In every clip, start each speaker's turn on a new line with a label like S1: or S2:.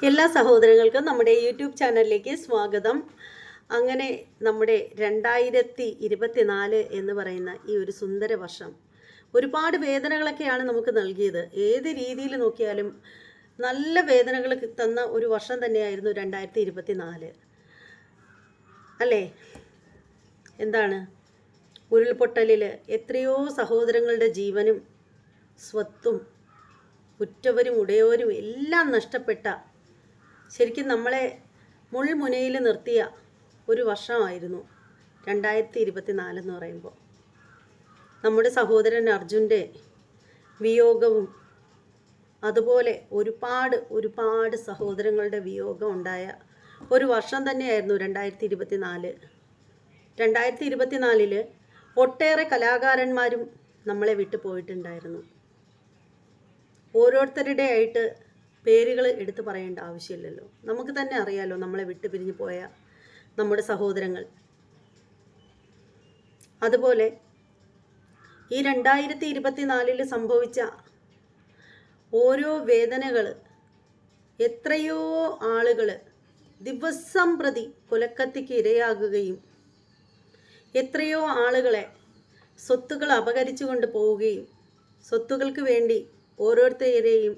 S1: എല്ലാ സഹോദരങ്ങൾക്കും നമ്മുടെ യൂട്യൂബ് ചാനലിലേക്ക് സ്വാഗതം. അങ്ങനെ നമ്മുടെ 2024 എന്ന് പറയുന്ന ഈ ഒരു സുന്ദര വർഷം ഒരുപാട് വേദനകളൊക്കെയാണ് നമുക്ക് നൽകിയത്. ഏത് രീതിയിൽ നോക്കിയാലും നല്ല വേദനകൾ തന്ന ഒരു വർഷം തന്നെയായിരുന്നു 2024 അല്ലേ? എന്താണ്, ഉരുൾപൊട്ടലിൽ എത്രയോ സഹോദരങ്ങളുടെ ജീവനും സ്വത്തും ഉറ്റവരും ഉടയവരും എല്ലാം നഷ്ടപ്പെട്ട, ശരിക്കും നമ്മളെ മുൾമുനയിൽ നിർത്തിയ ഒരു വർഷമായിരുന്നു 2024 എന്ന് പറയുമ്പോൾ. നമ്മുടെ സഹോദരൻ അർജുൻ്റെ വിയോഗവും അതുപോലെ ഒരുപാട് സഹോദരങ്ങളുടെ വിയോഗം ഉണ്ടായ ഒരു വർഷം തന്നെയായിരുന്നു 2024. 2024 ഒട്ടേറെ കലാകാരന്മാരും നമ്മളെ വിട്ടു പോയിട്ടുണ്ടായിരുന്നു. ഓരോരുത്തരുടെ ആയിട്ട് പേരുകൾ എടുത്തു പറയേണ്ട ആവശ്യമില്ലല്ലോ, നമുക്ക് തന്നെ അറിയാലോ നമ്മളെ വിട്ടു പിരിഞ്ഞു പോയ നമ്മുടെ സഹോദരങ്ങൾ. അതുപോലെ ഈ 2024 സംഭവിച്ച ഓരോ വേദനകൾ, എത്രയോ ആളുകൾ ദിവസം പ്രതി കൊലക്കത്തിക്ക് ഇരയാകുകയും എത്രയോ ആളുകളെ സ്വത്തുക്കൾ അപഹരിച്ചുകൊണ്ട് പോവുകയും സ്വത്തുക്കൾക്ക് വേണ്ടി ഓരോരുത്തരെയും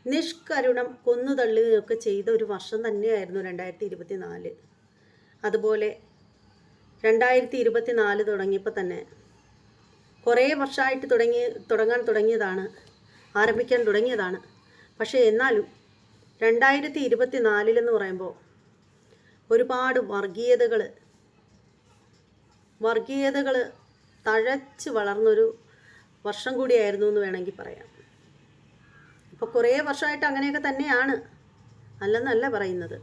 S1: നിഷ്കരുണം കൊന്നു തള്ളുകയൊക്കെ ചെയ്ത ഒരു വർഷം തന്നെയായിരുന്നു 2024. അതുപോലെ 2024 തുടങ്ങിയപ്പോൾ തന്നെ കുറേ വർഷമായിട്ട് ആരംഭിക്കാൻ തുടങ്ങിയതാണ്. പക്ഷേ എന്നാലും 2024 എന്ന് പറയുമ്പോൾ ഒരുപാട് വർഗീയതകൾ തഴച്ച് വളർന്നൊരു വർഷം കൂടിയായിരുന്നു എന്ന് വേണമെങ്കിൽ പറയാം. ഇപ്പോൾ കുറേ വർഷമായിട്ട് അങ്ങനെയൊക്കെ തന്നെയാണ്, അല്ലെന്നല്ല പറയുന്നത്.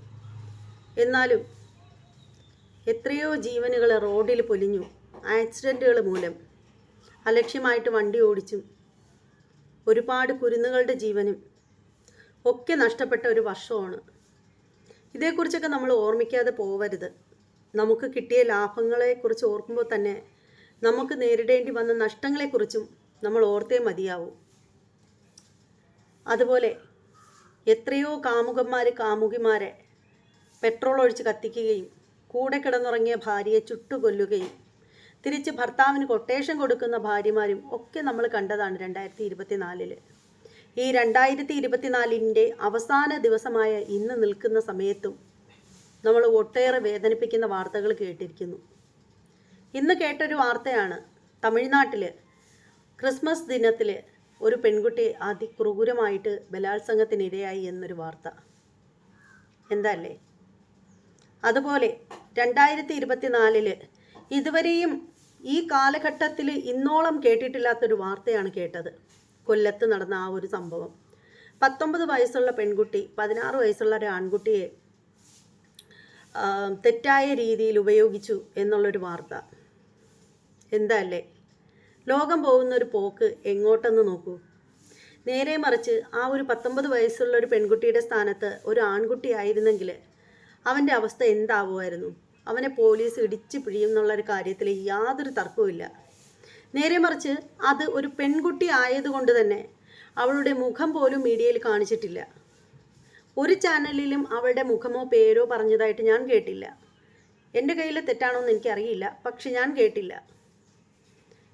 S1: എന്നാലും എത്രയോ ജീവനുകൾ റോഡിൽ പൊലിഞ്ഞു, ആക്സിഡൻറ്റുകൾ മൂലം, അലക്ഷ്യമായിട്ട് വണ്ടി ഓടിച്ചും ഒരുപാട് കുരുന്നുകളുടെ ജീവനും ഒക്കെ നഷ്ടപ്പെട്ട ഒരു വർഷമാണ്. ഇതേക്കുറിച്ചൊക്കെ നമ്മൾ ഓർമ്മിക്കാതെ പോവരുത്. നമുക്ക് കിട്ടിയ ലാഭങ്ങളെക്കുറിച്ച് ഓർക്കുമ്പോൾ തന്നെ നമുക്ക് നേരിടേണ്ടി വന്ന നഷ്ടങ്ങളെക്കുറിച്ചും നമ്മൾ ഓർത്തേ മതിയാവൂ. അതുപോലെ എത്രയോ കാമുകിമാരെ പെട്രോൾ ഒഴിച്ച് കത്തിക്കുകയും കൂടെ കിടന്നുറങ്ങിയ ഭാര്യയെ ചുട്ടുകൊല്ലുകയും തിരിച്ച് ഭർത്താവിന് കൊട്ടേഷൻ കൊടുക്കുന്ന ഭാര്യമാരും ഒക്കെ നമ്മൾ കണ്ടതാണ് 2024. ഈ 2024 അവസാന ദിവസമായ ഇന്ന് നിൽക്കുന്ന സമയത്തും നമ്മൾ ഒട്ടേറെ വേദനിപ്പിക്കുന്ന വാർത്തകൾ കേട്ടിരിക്കുന്നു. ഇന്ന് കേട്ടൊരു വാർത്തയാണ്, തമിഴ്നാട്ടിൽ ക്രിസ്മസ് ദിനത്തിൽ ഒരു പെൺകുട്ടി അതിക്രൂരമായിട്ട് ബലാത്സംഗത്തിനിരയായി എന്നൊരു വാർത്ത. എന്തല്ലേ? അതുപോലെ 2024 ഇതുവരെയും ഈ കാലഘട്ടത്തിൽ ഇന്നോളം കേട്ടിട്ടില്ലാത്തൊരു വാർത്തയാണ് കേട്ടത്. കൊല്ലത്ത് നടന്ന ആ ഒരു സംഭവം. 19 വയസ്സുള്ള പെൺകുട്ടി 16 വയസ്സുള്ള ഒരു ആൺകുട്ടിയെ തെറ്റായ രീതിയിൽ ഉപയോഗിച്ചു എന്നുള്ളൊരു വാർത്ത. എന്തല്ലേ? ലോകം പോകുന്നൊരു പോക്ക് എങ്ങോട്ടെന്ന് നോക്കൂ. നേരെ മറിച്ച് ആ ഒരു 19 വയസ്സുള്ള ഒരു പെൺകുട്ടിയുടെ സ്ഥാനത്ത് ഒരു ആൺകുട്ടി ആയിരുന്നെങ്കിൽ അവൻ്റെ അവസ്ഥ എന്താവുമായിരുന്നു? അവനെ പോലീസ് ഇടിച്ച് പിഴിയും എന്നുള്ളൊരു കാര്യത്തിൽ യാതൊരു തർക്കവുമില്ല. നേരെ മറിച്ച് അത് ഒരു പെൺകുട്ടി ആയതുകൊണ്ട് തന്നെ അവളുടെ മുഖം പോലും മീഡിയയിൽ കാണിച്ചിട്ടില്ല. ഒരു ചാനലിലും അവളുടെ മുഖമോ പേരോ പറഞ്ഞതായിട്ട് ഞാൻ കേട്ടില്ല. എൻ്റെ കയ്യിൽ തെറ്റാണോ എന്ന് എനിക്കറിയില്ല, പക്ഷെ ഞാൻ കേട്ടില്ല.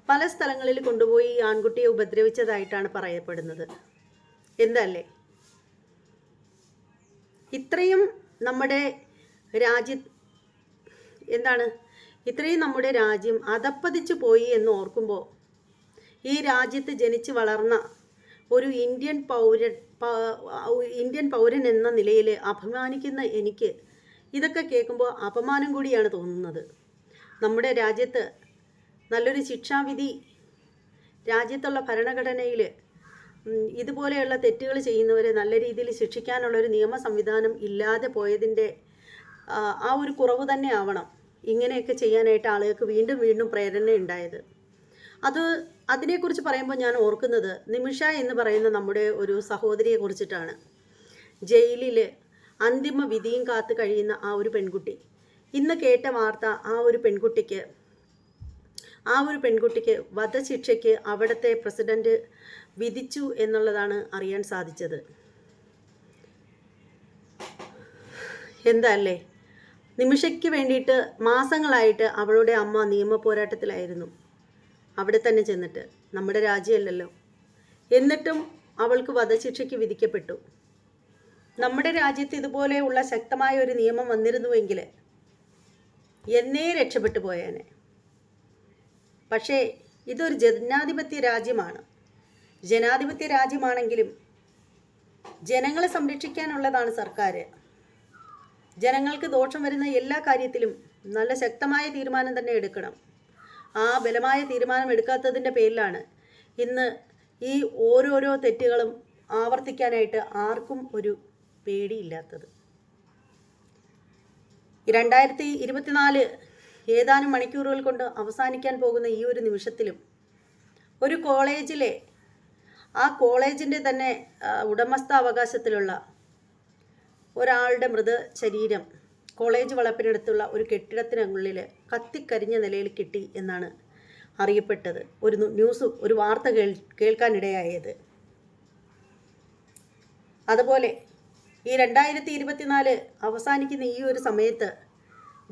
S1: പല സ്ഥലങ്ങളിൽ കൊണ്ടുപോയി ഈ ആൺകുട്ടിയെ ഉപദ്രവിച്ചതായിട്ടാണ് പറയപ്പെടുന്നത്. എന്തല്ലേ? ഇത്രയും നമ്മുടെ രാജ്യം അധപ്പതിച്ചു പോയി എന്ന് ഓർക്കുമ്പോൾ, ഈ രാജ്യത്ത് ജനിച്ച് വളർന്ന ഒരു ഇന്ത്യൻ പൗരൻ എന്ന നിലയിൽ അഭിമാനിക്കുന്ന എനിക്ക് ഇതൊക്കെ കേൾക്കുമ്പോൾ അപമാനം കൂടിയാണ് തോന്നുന്നത്. നമ്മുടെ രാജ്യത്ത് നല്ലൊരു ശിക്ഷാവിധി, രാജ്യത്തുള്ള ഭരണഘടനയിൽ ഇതുപോലെയുള്ള തെറ്റുകൾ ചെയ്യുന്നവരെ നല്ല രീതിയിൽ ശിക്ഷിക്കാനുള്ളൊരു നിയമ സംവിധാനം ഇല്ലാതെ പോയതിൻ്റെ ആ ഒരു കുറവ് തന്നെ ആവണം ഇങ്ങനെയൊക്കെ ചെയ്യാനായിട്ട് ആളുകൾക്ക് വീണ്ടും പ്രേരണ ഉണ്ടായത്. അതിനെക്കുറിച്ച് പറയുമ്പോൾ ഞാൻ ഓർക്കുന്നത് നിമിഷ എന്ന് പറയുന്ന നമ്മുടെ ഒരു സഹോദരിയെ കുറിച്ചിട്ടാണ്. ജയിലിൽ അന്തിമ വിധിയും കാത്ത് കഴിയുന്ന ആ ഒരു പെൺകുട്ടി. ഇന്ന് കേട്ട വാർത്ത, ആ ഒരു പെൺകുട്ടിക്ക് വധശിക്ഷയ്ക്ക് അവിടുത്തെ പ്രസിഡന്റ് വിധിച്ചു എന്നുള്ളതാണ് അറിയാൻ സാധിച്ചത്. എന്താ അല്ലേ? നിമിഷയ്ക്ക് വേണ്ടിയിട്ട് മാസങ്ങളായിട്ട് അവളുടെ അമ്മ നിയമ പോരാട്ടത്തിലായിരുന്നു. അവിടെ തന്നെ ചെന്നിട്ട്, നമ്മുടെ രാജ്യമല്ലല്ലോ, എന്നിട്ടും അവൾക്ക് വധശിക്ഷയ്ക്ക് വിധിക്കപ്പെട്ടു. നമ്മുടെ രാജ്യത്ത് ഇതുപോലെയുള്ള ശക്തമായ ഒരു നിയമം വന്നിരുന്നുവെങ്കിൽ എന്നേ രക്ഷപ്പെട്ടു പോയേനെ. പക്ഷേ ഇതൊരു ജനാധിപത്യ രാജ്യമാണ്. ജനാധിപത്യ രാജ്യമാണെങ്കിലും ജനങ്ങളെ സംരക്ഷിക്കാനുള്ളതാണ് സർക്കാർ. ജനങ്ങൾക്ക് ദോഷം വരുന്ന എല്ലാ കാര്യത്തിലും നല്ല ശക്തമായ തീരുമാനം തന്നെ എടുക്കണം. ആ ബലമായ തീരുമാനം എടുക്കാത്തതിൻ്റെ പേരിലാണ് ഇന്ന് ഈ ഓരോരോ തെറ്റുകളും ആവർത്തിക്കാനായിട്ട് ആർക്കും ഒരു പേടിയില്ലാത്തത്. 2024 ഏതാനും മണിക്കൂറുകൾ കൊണ്ട് അവസാനിക്കാൻ പോകുന്ന ഈ ഒരു നിമിഷത്തിലും ഒരു കോളേജിലെ ആ കോളേജിൻ്റെ തന്നെ ഉടമസ്ഥാവകാശത്തിലുള്ള ഒരാളുടെ മൃതശരീരം കോളേജ് വളപ്പിനടുത്തുള്ള ഒരു കെട്ടിടത്തിനുള്ളിൽ കത്തിക്കരിഞ്ഞ നിലയിൽ കിട്ടി എന്നാണ് അറിയപ്പെട്ടത്. ഒരു വാർത്ത കേൾക്കാനിടയായത്. അതുപോലെ ഈ 2024 അവസാനിക്കുന്ന ഈ ഒരു സമയത്ത്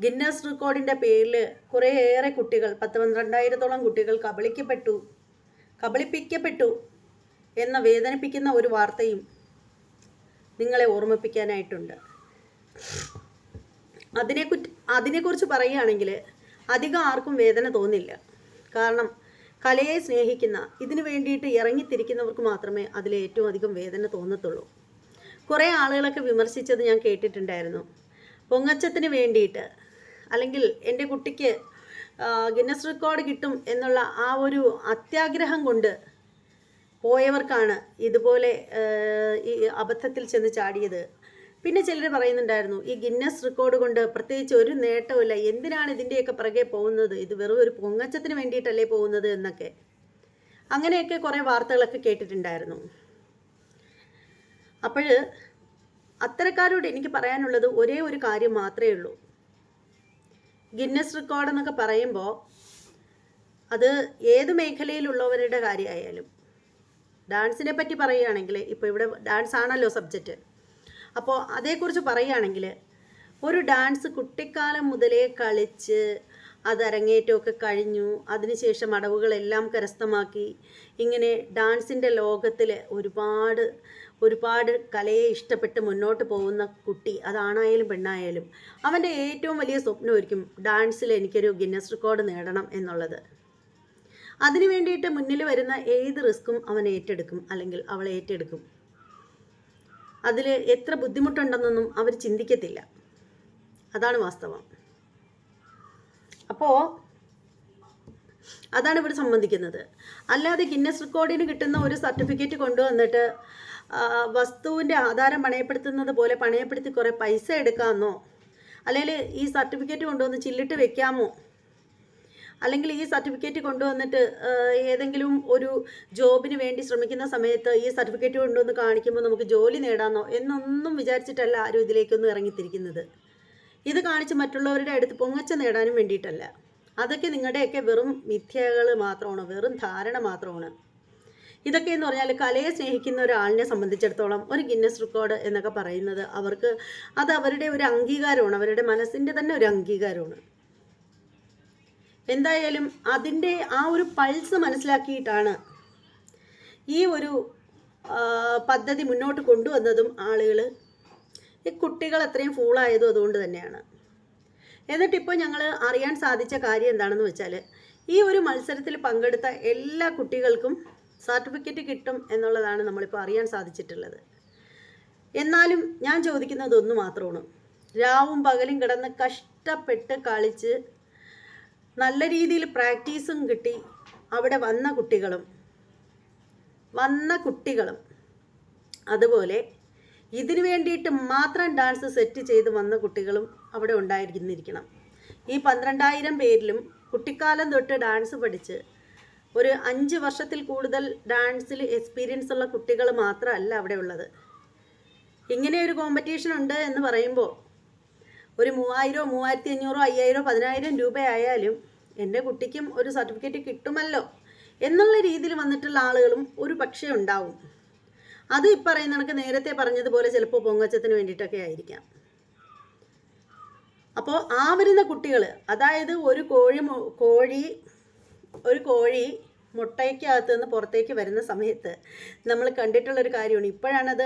S1: ഗിന്നസ് റെക്കോർഡിൻ്റെ പേരിൽ കുറേയേറെ കുട്ടികൾ 10-12,000-ഓളം കുട്ടികൾ കബളിപ്പിക്കപ്പെട്ടു എന്ന വേദനിപ്പിക്കുന്ന ഒരു വാർത്തയും നിങ്ങളെ ഓർമ്മിപ്പിക്കാനായിട്ടുണ്ട്. അതിനെക്കുറിച്ച് പറയുകയാണെങ്കിൽ അധികം ആർക്കും വേദന തോന്നില്ല. കാരണം കലയെ സ്നേഹിക്കുന്ന, ഇതിനു വേണ്ടിയിട്ട് ഇറങ്ങിത്തിരിക്കുന്നവർക്ക് മാത്രമേ അതിൽ ഏറ്റവും അധികം വേദന തോന്നത്തുള്ളൂ. കുറേ ആളുകളൊക്കെ വിമർശിച്ചത് ഞാൻ കേട്ടിട്ടുണ്ടായിരുന്നു. പൊങ്ങച്ചത്തിന് വേണ്ടിയിട്ട്, അല്ലെങ്കിൽ എൻ്റെ കുട്ടിക്ക് ഗിന്നസ് റെക്കോർഡ് കിട്ടും എന്നുള്ള ആ ഒരു അത്യാഗ്രഹം കൊണ്ട് പോയവർക്കാണ് ഇതുപോലെ ഈ അബദ്ധത്തിൽ ചെന്ന് ചാടിയത്. പിന്നെ ചിലർ പറയുന്നുണ്ടായിരുന്നു, ഈ ഗിന്നസ് റെക്കോർഡ് കൊണ്ട് പ്രത്യേകിച്ച് ഒരു നേട്ടമില്ല, എന്തിനാണ് ഇതിൻ്റെയൊക്കെ പിറകെ പോകുന്നത്, ഇത് വെറും ഒരു പൊങ്ങച്ചത്തിന് വേണ്ടിയിട്ടല്ലേ പോകുന്നത് എന്നൊക്കെ. അങ്ങനെയൊക്കെ കുറേ വാർത്തകളൊക്കെ കേട്ടിട്ടുണ്ടായിരുന്നു. അപ്പോൾ അത്തരക്കാരോട് എനിക്ക് പറയാനുള്ളത് ഒരേ ഒരു കാര്യം മാത്രമേ ഉള്ളൂ. ഗിന്നസ് റെക്കോർഡ് എന്നൊക്കെ പറയുമ്പോൾ അത് ഏത് മേഖലയിലുള്ളവരുടെ കാര്യമായാലും, ഡാൻസിനെ പറ്റി പറയുകയാണെങ്കിൽ, ഇപ്പോൾ ഇവിടെ ഡാൻസ് ആണല്ലോ സബ്ജക്റ്റ്, അപ്പോൾ അതേക്കുറിച്ച് പറയുകയാണെങ്കിൽ ഒരു ഡാൻസ് കുട്ടിക്കാലം മുതലേ കളിച്ച് അത് അരങ്ങേറ്റമൊക്കെ കഴിഞ്ഞു, അതിനുശേഷം അടവുകളെല്ലാം കരസ്ഥമാക്കി, ഇങ്ങനെ ഡാൻസിൻ്റെ ലോകത്തിൽ ഒരുപാട് കലയെ ഇഷ്ടപ്പെട്ട് മുന്നോട്ട് പോകുന്ന കുട്ടി, അതാണായാലും പെണ്ണായാലും, അവൻ്റെ ഏറ്റവും വലിയ സ്വപ്നമായിരിക്കും ഡാൻസിൽ എനിക്കൊരു ഗിന്നസ് റെക്കോർഡ് നേടണം എന്നുള്ളത്. അതിനു വേണ്ടിയിട്ട് മുന്നിൽ വരുന്ന ഏത് റിസ്ക്കും അവൻ ഏറ്റെടുക്കും, അല്ലെങ്കിൽ അവൾ ഏറ്റെടുക്കും. അതിൽ എത്ര ബുദ്ധിമുട്ടുണ്ടെന്നൊന്നും അവർ ചിന്തിക്കത്തില്ല. അതാണ് വാസ്തവം. അപ്പോൾ അതാണ് ഇവിടെ സംബന്ധിക്കുന്നത്. അല്ലാതെ ഗിന്നസ് റെക്കോർഡിന് കിട്ടുന്ന ഒരു സർട്ടിഫിക്കറ്റ് കൊണ്ടുവന്നിട്ട് വസ്തുവിൻ്റെ ആധാരം പണയപ്പെടുത്തുന്നത് പോലെ പണയപ്പെടുത്തി കുറേ പൈസ എടുക്കാമെന്നോ, അല്ലെങ്കിൽ ഈ സർട്ടിഫിക്കറ്റ് കൊണ്ടുവന്ന് ചില്ലിട്ട് വെക്കാമോ, അല്ലെങ്കിൽ ഈ സർട്ടിഫിക്കറ്റ് കൊണ്ടുവന്നിട്ട് ഏതെങ്കിലും ഒരു ജോബിന് വേണ്ടി ശ്രമിക്കുന്ന സമയത്ത് ഈ സർട്ടിഫിക്കറ്റ് കൊണ്ടുവന്ന് കാണിക്കുമ്പോൾ നമുക്ക് ജോലി നേടാമെന്നോ എന്നൊന്നും വിചാരിച്ചിട്ടല്ല ആരും ഇതിലേക്കൊന്നും ഇറങ്ങിത്തിരിക്കുന്നത്. ഇത് കാണിച്ച് മറ്റുള്ളവരുടെ അടുത്ത് പൊങ്ങച്ച നേടാനും വേണ്ടിയിട്ടല്ല. അതൊക്കെ നിങ്ങളുടെയൊക്കെ വെറും മിഥ്യകൾ മാത്രമാണ്, വെറും ധാരണ മാത്രമാണ്. ഇതൊക്കെ എന്ന് പറഞ്ഞാൽ കലയെ സ്നേഹിക്കുന്ന ഒരാളിനെ സംബന്ധിച്ചിടത്തോളം ഒരു ഗിന്നസ് റെക്കോർഡ് എന്നൊക്കെ പറയുന്നത് അത് അവരുടെ ഒരു അംഗീകാരമാണ്, അവരുടെ മനസ്സിൻ്റെ തന്നെ ഒരു അംഗീകാരമാണ്. എന്തായാലും അതിൻ്റെ ആ ഒരു പൾസ് മനസ്സിലാക്കിയിട്ടാണ് ഈ ഒരു പദ്ധതി മുന്നോട്ട് കൊണ്ടുവന്നതും ആളുകൾ. ഈ കുട്ടികൾ അത്രയും ഫൂളായതും അതുകൊണ്ട് തന്നെയാണ്. എന്നിട്ടിപ്പോൾ ഞങ്ങൾ അറിയാൻ സാധിച്ച കാര്യം എന്താണെന്ന് വെച്ചാൽ, ഈ ഒരു മത്സരത്തിൽ പങ്കെടുത്ത എല്ലാ കുട്ടികൾക്കും സർട്ടിഫിക്കറ്റ് കിട്ടും എന്നുള്ളതാണ് നമ്മളിപ്പോൾ അറിയാൻ സാധിച്ചിട്ടുള്ളത്. എന്നാലും ഞാൻ ചോദിക്കുന്നത് ഒന്ന് മാത്രമാണ്, രാവും പകലും കിടന്ന് കഷ്ടപ്പെട്ട് കളിച്ച് നല്ല രീതിയിൽ പ്രാക്ടീസും കിട്ടി അവിടെ വന്ന കുട്ടികളും അതുപോലെ ഇതിനു വേണ്ടിയിട്ട് മാത്രം ഡാൻസ് സെറ്റ് ചെയ്ത് വന്ന കുട്ടികളും അവിടെ ഉണ്ടായിരിക്കണം. ഈ 12,000 പേരിലും കുട്ടിക്കാലം തൊട്ട് ഡാൻസ് പഠിച്ച് ഒരു 5 വർഷത്തിൽ കൂടുതൽ ഡാൻസിൽ എക്സ്പീരിയൻസ് ഉള്ള കുട്ടികൾ മാത്രമല്ല അവിടെ ഉള്ളത്. ഇങ്ങനെ ഒരു കോമ്പറ്റീഷൻ ഉണ്ട് എന്ന് പറയുമ്പോൾ ഒരു 3,000, 3,500, 5,000, 10,000 രൂപയായാലും എൻ്റെ കുട്ടിക്കും ഒരു സർട്ടിഫിക്കറ്റ് കിട്ടുമല്ലോ എന്നുള്ള രീതിയിൽ വന്നിട്ടുള്ള ആളുകളും ഒരു പക്ഷേ ഉണ്ടാവും. അത് പറയുന്ന കണക്ക് നേരത്തെ പറഞ്ഞതുപോലെ ചിലപ്പോൾ പൊങ്ങച്ചത്തിന് വേണ്ടിയിട്ടൊക്കെ ആയിരിക്കാം. അപ്പോൾ ആ വരുന്ന കുട്ടികൾ, അതായത് ഒരു കോഴി മുട്ടയ്ക്കകത്ത് നിന്ന് പുറത്തേക്ക് വരുന്ന സമയത്ത് നമ്മൾ കണ്ടിട്ടുള്ളൊരു കാര്യമാണ്. ഇപ്പോഴാണത്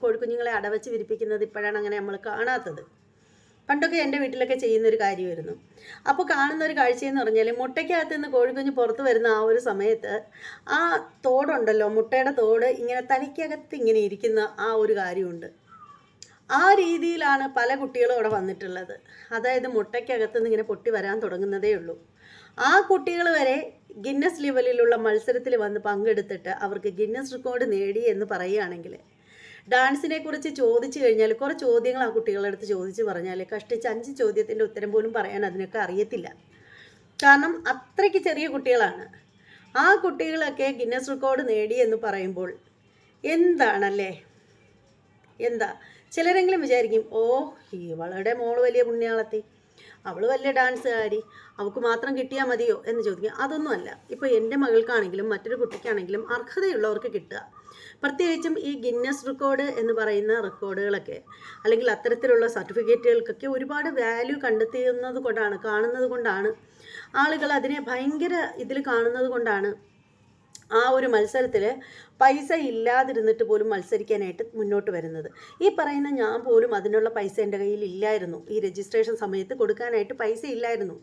S1: കോഴിക്കുഞ്ഞുങ്ങളെ അടവച്ച് വിരിപ്പിക്കുന്നത്, ഇപ്പോഴാണ് അങ്ങനെ നമ്മൾ കാണാത്തത്. പണ്ടൊക്കെ എൻ്റെ വീട്ടിലൊക്കെ ചെയ്യുന്നൊരു കാര്യമായിരുന്നു. അപ്പോൾ കാണുന്നൊരു കാഴ്ചയെന്ന് പറഞ്ഞാൽ മുട്ടയ്ക്കകത്ത് നിന്ന് കോഴിക്കുഞ്ഞ് പുറത്ത് വരുന്ന ആ ഒരു സമയത്ത് ആ തോടുണ്ടല്ലോ, മുട്ടയുടെ തോട് ഇങ്ങനെ തലയ്ക്കകത്ത് ഇങ്ങനെ ഇരിക്കുന്ന ആ ഒരു കാര്യമുണ്ട്. ആ രീതിയിലാണ് പല കുട്ടികളും അവിടെ വന്നിട്ടുള്ളത്. അതായത് മുട്ടയ്ക്കകത്ത് നിന്ന് ഇങ്ങനെ പൊട്ടി വരാൻ തുടങ്ങുന്നതേ ഉള്ളൂ. ആ കുട്ടികൾ വരെ ഗിന്നസ് ലെവലിലുള്ള മത്സരത്തിൽ വന്ന് പങ്കെടുത്തിട്ട് അവർക്ക് ഗിന്നസ് റെക്കോർഡ് നേടി എന്ന് പറയുകയാണെങ്കിൽ, ഡാൻസിനെ കുറിച്ച് ചോദിച്ചു കഴിഞ്ഞാൽ കുറേ ചോദ്യങ്ങൾ ആ കുട്ടികളുടെ അടുത്ത് ചോദിച്ച് പറഞ്ഞാൽ കഷ്ടിച്ച് 5 ചോദ്യത്തിൻ്റെ ഉത്തരം പോലും പറയാൻ അതിനൊക്കെ അറിയത്തില്ല. കാരണം അത്രയ്ക്ക് ചെറിയ കുട്ടികളാണ്. ആ കുട്ടികളൊക്കെ ഗിന്നസ് റെക്കോർഡ് നേടി എന്ന് പറയുമ്പോൾ എന്താണല്ലേ, എന്താ ചിലരെങ്കിലും വിചാരിക്കും, ഓ ഇവളുടെ മോള് വലിയ പുണ്യാളത്തി, അവൾ വലിയ ഡാൻസുകാരി, അവൾക്ക് മാത്രം കിട്ടിയാൽ മതിയോ എന്ന് ചോദിക്കുക. അതൊന്നുമല്ല. ഇപ്പോൾ എൻ്റെ മകൾക്കാണെങ്കിലും മറ്റൊരു കുട്ടിക്കാണെങ്കിലും അർഹതയുള്ളവർക്ക് കിട്ടുക. പ്രത്യേകിച്ചും ഈ ഗിന്നസ് റെക്കോർഡ് എന്ന് പറയുന്ന റെക്കോർഡുകളൊക്കെ, അല്ലെങ്കിൽ അത്തരത്തിലുള്ള സർട്ടിഫിക്കറ്റുകൾക്കൊക്കെ ഒരുപാട് വാല്യൂ കാണുന്നത് കൊണ്ടാണ് ആളുകൾ അതിനെ ഭയങ്കര ഇതിൽ കാണുന്നത് കൊണ്ടാണ് ആ ഒരു മത്സരത്തിൽ പൈസ ഇല്ലാതിരുന്നിട്ട് പോലും മത്സരിക്കാനായിട്ട് മുന്നോട്ട് വരുന്നത്. ഈ പറയുന്ന ഞാൻ പോലും അതിനുള്ള പൈസ എൻ്റെ കയ്യിൽ ഇല്ലായിരുന്നു. ഈ രജിസ്ട്രേഷൻ സമയത്ത് കൊടുക്കാനായിട്ട് പൈസ ഇല്ലായിരുന്നു.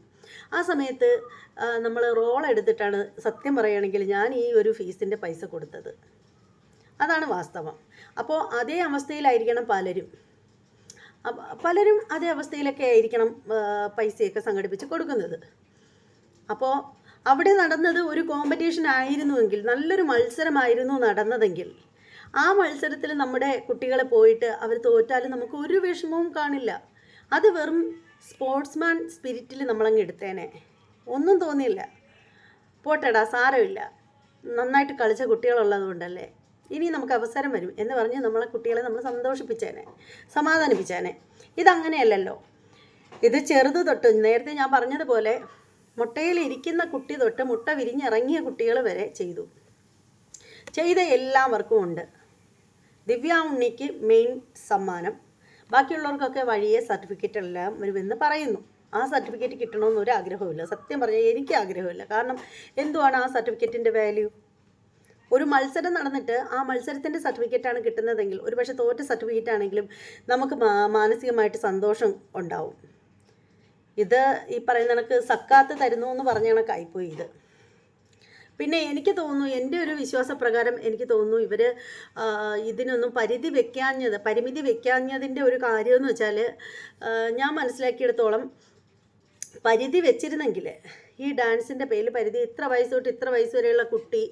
S1: ആ സമയത്ത് നമ്മൾ റോൾ എടുത്തിട്ടാണ് സത്യം പറയുകയാണെങ്കിൽ ഞാൻ ഈ ഒരു ഫീസിൻ്റെ പൈസ കൊടുത്തത്. അതാണ് വാസ്തവം. അപ്പോൾ അതേ അവസ്ഥയിലായിരിക്കണം പലരും അതേ അവസ്ഥയിലൊക്കെ ആയിരിക്കണം പൈസയൊക്കെ സംഘടിപ്പിച്ച് കൊടുക്കുന്നത്. അപ്പോൾ അവിടെ നടന്നത് ഒരു കോമ്പറ്റീഷൻ ആയിരുന്നുവെങ്കിൽ, നല്ലൊരു മത്സരമായിരുന്നു നടന്നതെങ്കിൽ, ആ മത്സരത്തിൽ നമ്മുടെ കുട്ടികളെ പോയിട്ട് അവർ തോറ്റാലും നമുക്ക് ഒരു വിഷമവും കാണില്ല. അത് വെറും സ്പോർട്സ്മാൻ സ്പിരിറ്റിൽ നമ്മളങ്ങ് എടുത്തേനെ, ഒന്നും തോന്നിയില്ല. പോട്ടെടാ, സാരമില്ല, നന്നായിട്ട് കളിച്ച കുട്ടികളുള്ളത് കൊണ്ടല്ലേ, ഇനി നമുക്ക് അവസരം വരും എന്ന് പറഞ്ഞ് നമ്മളെ കുട്ടികളെ നമ്മൾ സമാധാനിപ്പിച്ചേനെ. ഇതങ്ങനെയല്ലല്ലോ. ഇത് ചെറുത് തൊട്ട്, നേരത്തെ ഞാൻ പറഞ്ഞതുപോലെ മുട്ടയിലിരിക്കുന്ന കുട്ടി തൊട്ട് മുട്ട വിരിഞ്ഞിറങ്ങിയ കുട്ടികൾ വരെ ചെയ്ത എല്ലാവർക്കും ഉണ്ട്. ദിവ്യ ഉണ്ണിക്ക് മെയിൻ സമ്മാനം, ബാക്കിയുള്ളവർക്കൊക്കെ വഴിയെ സർട്ടിഫിക്കറ്റ് എല്ലാം വരുമെന്ന് പറയുന്നു. ആ സർട്ടിഫിക്കറ്റ് കിട്ടണമെന്നൊരു ആഗ്രഹമില്ല. സത്യം പറഞ്ഞാൽ എനിക്ക് ആഗ്രഹമില്ല. കാരണം എന്തുവാണ് ആ സർട്ടിഫിക്കറ്റിൻ്റെ വാല്യൂ? ഒരു മത്സരം നടന്നിട്ട് ആ മത്സരത്തിൻ്റെ സർട്ടിഫിക്കറ്റാണ് കിട്ടുന്നതെങ്കിൽ, ഒരു പക്ഷേ തോറ്റ സർട്ടിഫിക്കറ്റ് ആണെങ്കിലും നമുക്ക് മാനസികമായിട്ട് സന്തോഷം ഉണ്ടാവും. ഇത് ഈ പറയുന്ന കണക്ക് സക്കാത്ത് തരുന്നു എന്ന് പറഞ്ഞ കണക്കായിപ്പോയി ഇത്. പിന്നെ എനിക്ക് തോന്നുന്നു, എൻ്റെ ഒരു വിശ്വാസപ്രകാരം എനിക്ക് തോന്നുന്നു, ഇവർ ഇതിനൊന്നും പരിമിതി വെക്കാഞ്ഞതിൻ്റെ ഒരു കാര്യമെന്ന് വെച്ചാൽ, ഞാൻ മനസ്സിലാക്കിയെടുത്തോളം പരിധി വെച്ചിരുന്നെങ്കിൽ ഈ ഡാൻസിൻ്റെ പേരിൽ ഇത്ര വയസ്സ് തൊട്ട് ഇത്ര വയസ്സ് വരെയുള്ള കുട്ടി,